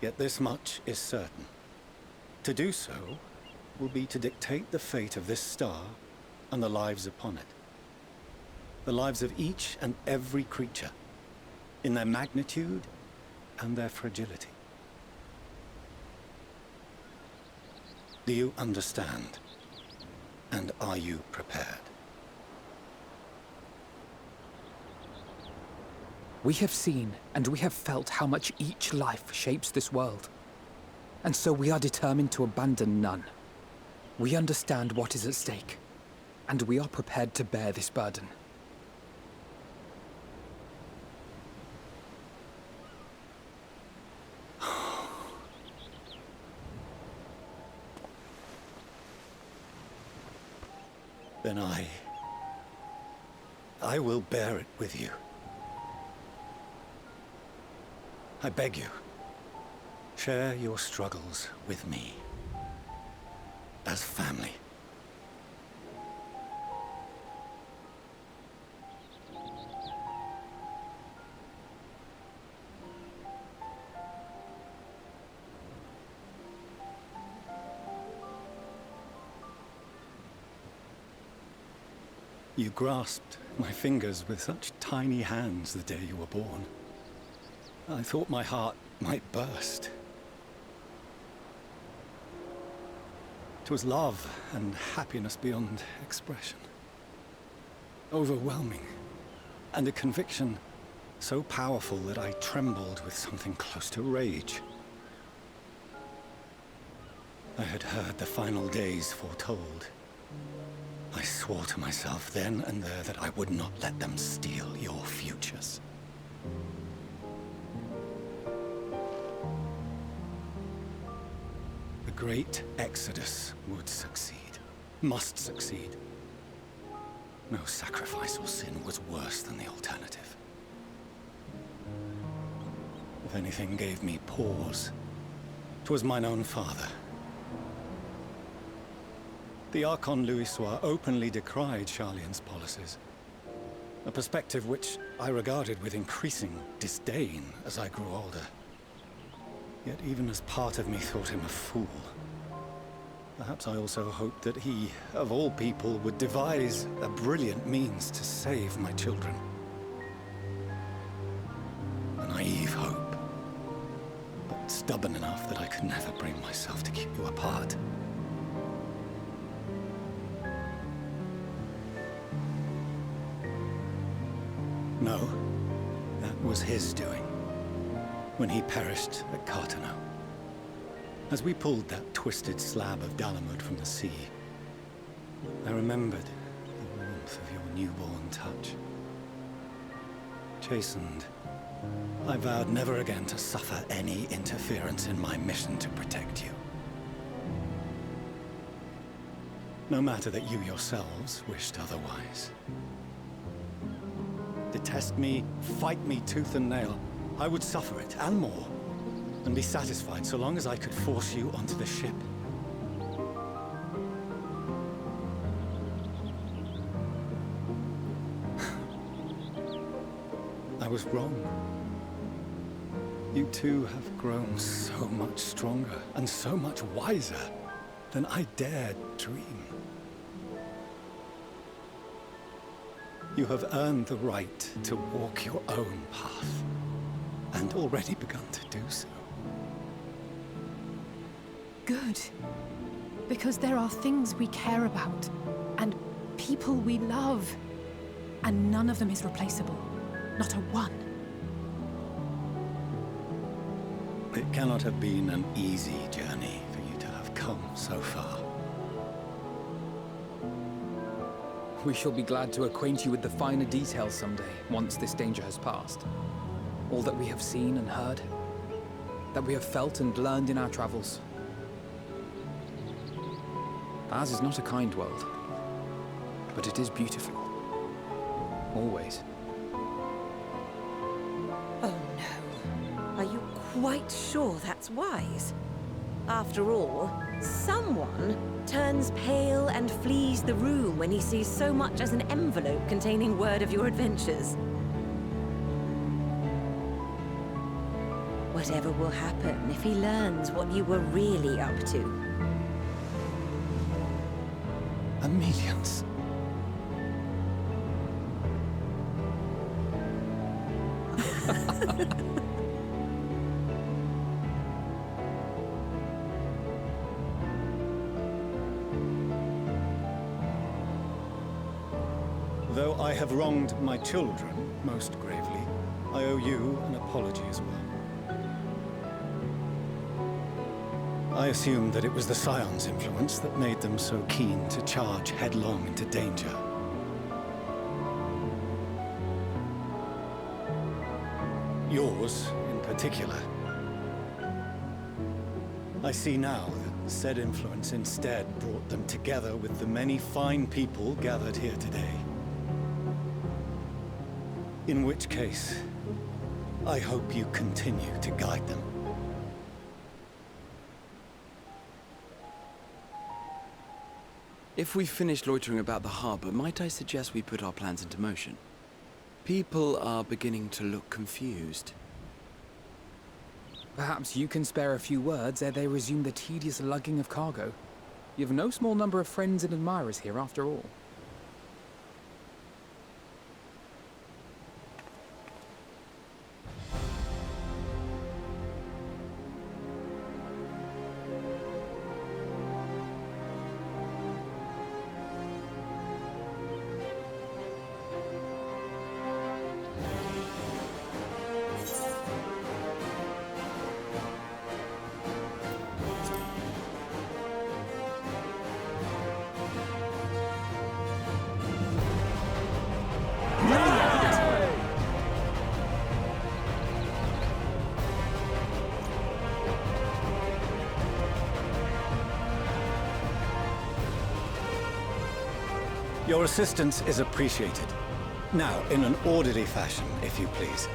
Yet this much is certain. To do so will be to dictate the fate of this star and the lives upon it. The lives of each and every creature, in their magnitude and their fragility. Do you understand? And are you prepared? We have seen and we have felt how much each life shapes this world. And so we are determined to abandon none. We understand what is at stake, and we are prepared to bear this burden. Then I will bear it with you. I beg you, share your struggles with me. As family. You grasped my fingers with such tiny hands the day you were born. I thought my heart might burst. It was love and happiness beyond expression. Overwhelming. And a conviction so powerful that I trembled with something close to rage. I had heard the final days foretold. I swore to myself then and there that I would not let them steal your futures. The great exodus would succeed. Must succeed. No sacrifice or sin was worse than the alternative. If anything gave me pause, 'twas mine own father. The Archon Louisoix openly decried Sharlayan's policies, a perspective which I regarded with increasing disdain as I grew older. Yet even as part of me thought him a fool. Perhaps I also hoped that he, of all people, would devise a brilliant means to save my children. A naive hope, but stubborn enough that I could never bring myself to keep you apart. No, that was his doing, when he perished at Cartano. As we pulled that twisted slab of Dalamud from the sea, I remembered the warmth of your newborn touch. Chastened, I vowed never again to suffer any interference in my mission to protect you. No matter that you yourselves wished otherwise. Detest me, fight me tooth and nail. I would suffer it, and more, and be satisfied so long as I could force you onto the ship. I was wrong. You two have grown so much stronger and so much wiser than I dared dream. You have earned the right to walk your own path, and already begun to do so. Good. Because there are things we care about, and people we love, and none of them is replaceable. Not a one. It cannot have been an easy journey for you to have come so far. We shall be glad to acquaint you with the finer details someday, once this danger has passed. All that we have seen and heard, that we have felt and learned in our travels. Ours is not a kind world, but it is beautiful. Always. Oh no. Are you quite sure that's wise? After all, someone turns pale and flees the room when he sees so much as an envelope containing word of your adventures. Whatever will happen if he learns what you were really up to? Millions. Though I have wronged my children most gravely, I owe you an apology as well. I assumed that it was the Scion's influence that made them so keen to charge headlong into danger. Yours, in particular. I see now that said influence instead brought them together with the many fine people gathered here today. In which case, I hope you continue to guide them. If we've finished loitering about the harbor, might I suggest we put our plans into motion? People are beginning to look confused. Perhaps you can spare a few words ere they resume the tedious lugging of cargo. You have no small number of friends and admirers here after all. Your assistance is appreciated. Now, in an orderly fashion, if you please.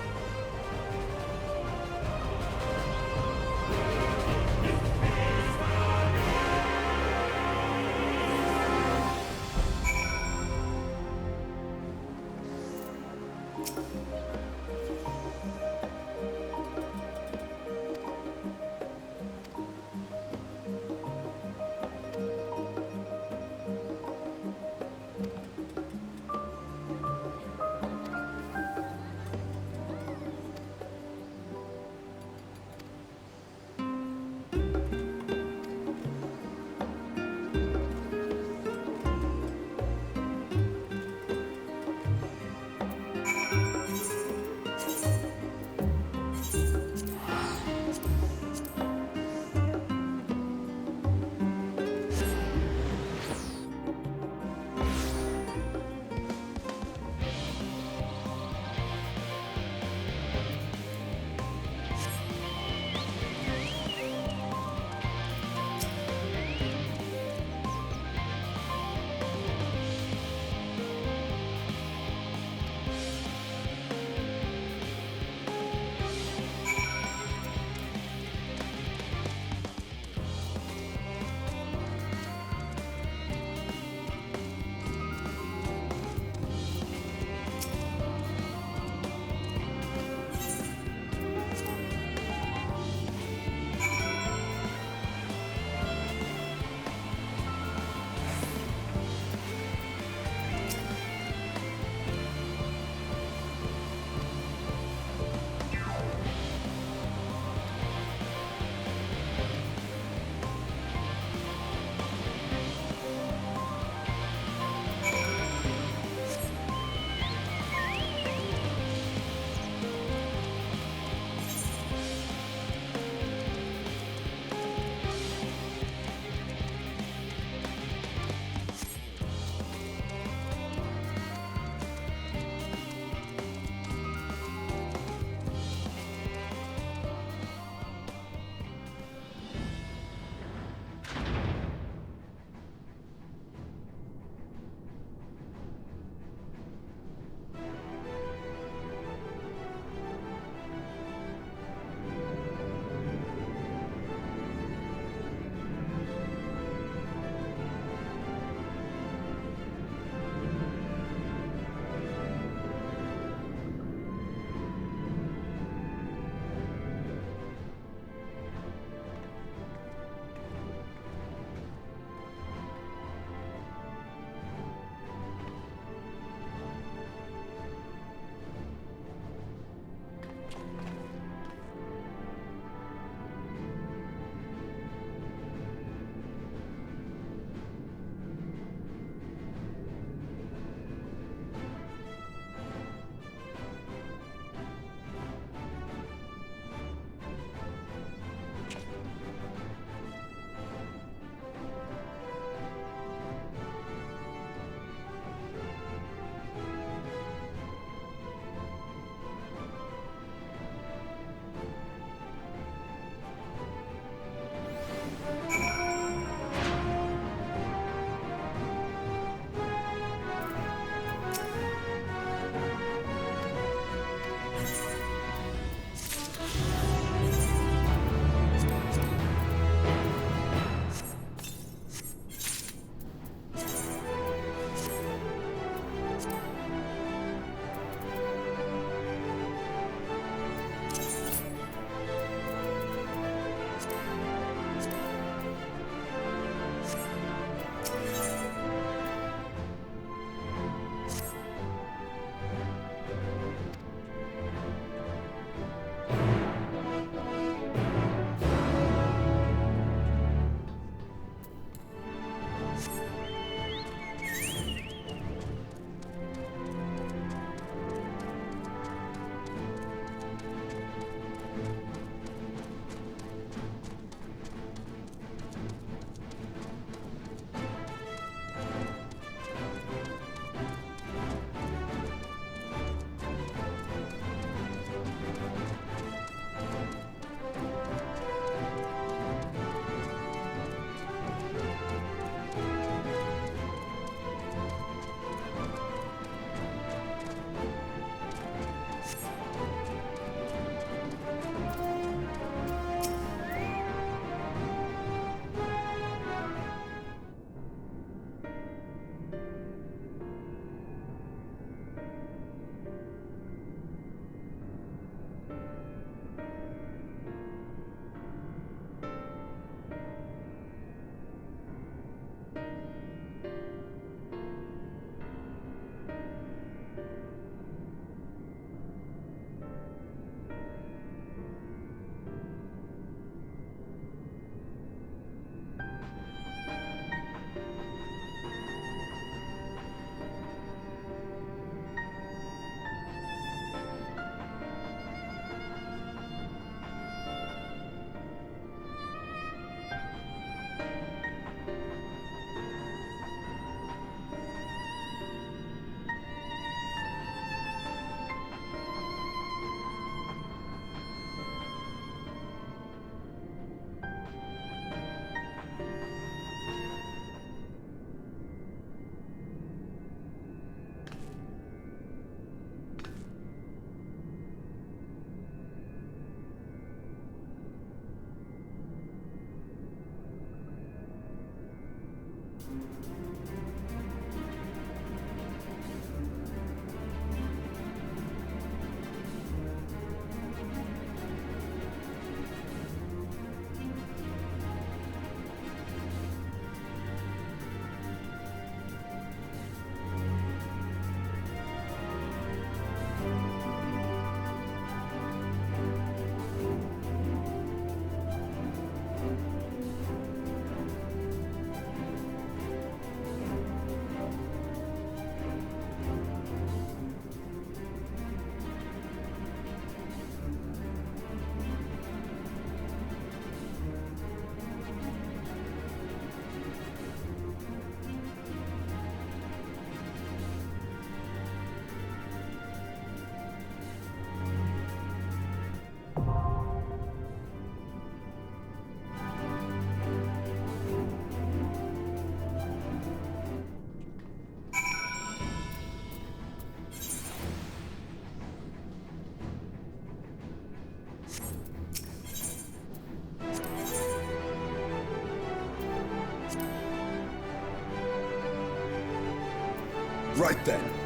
Right then.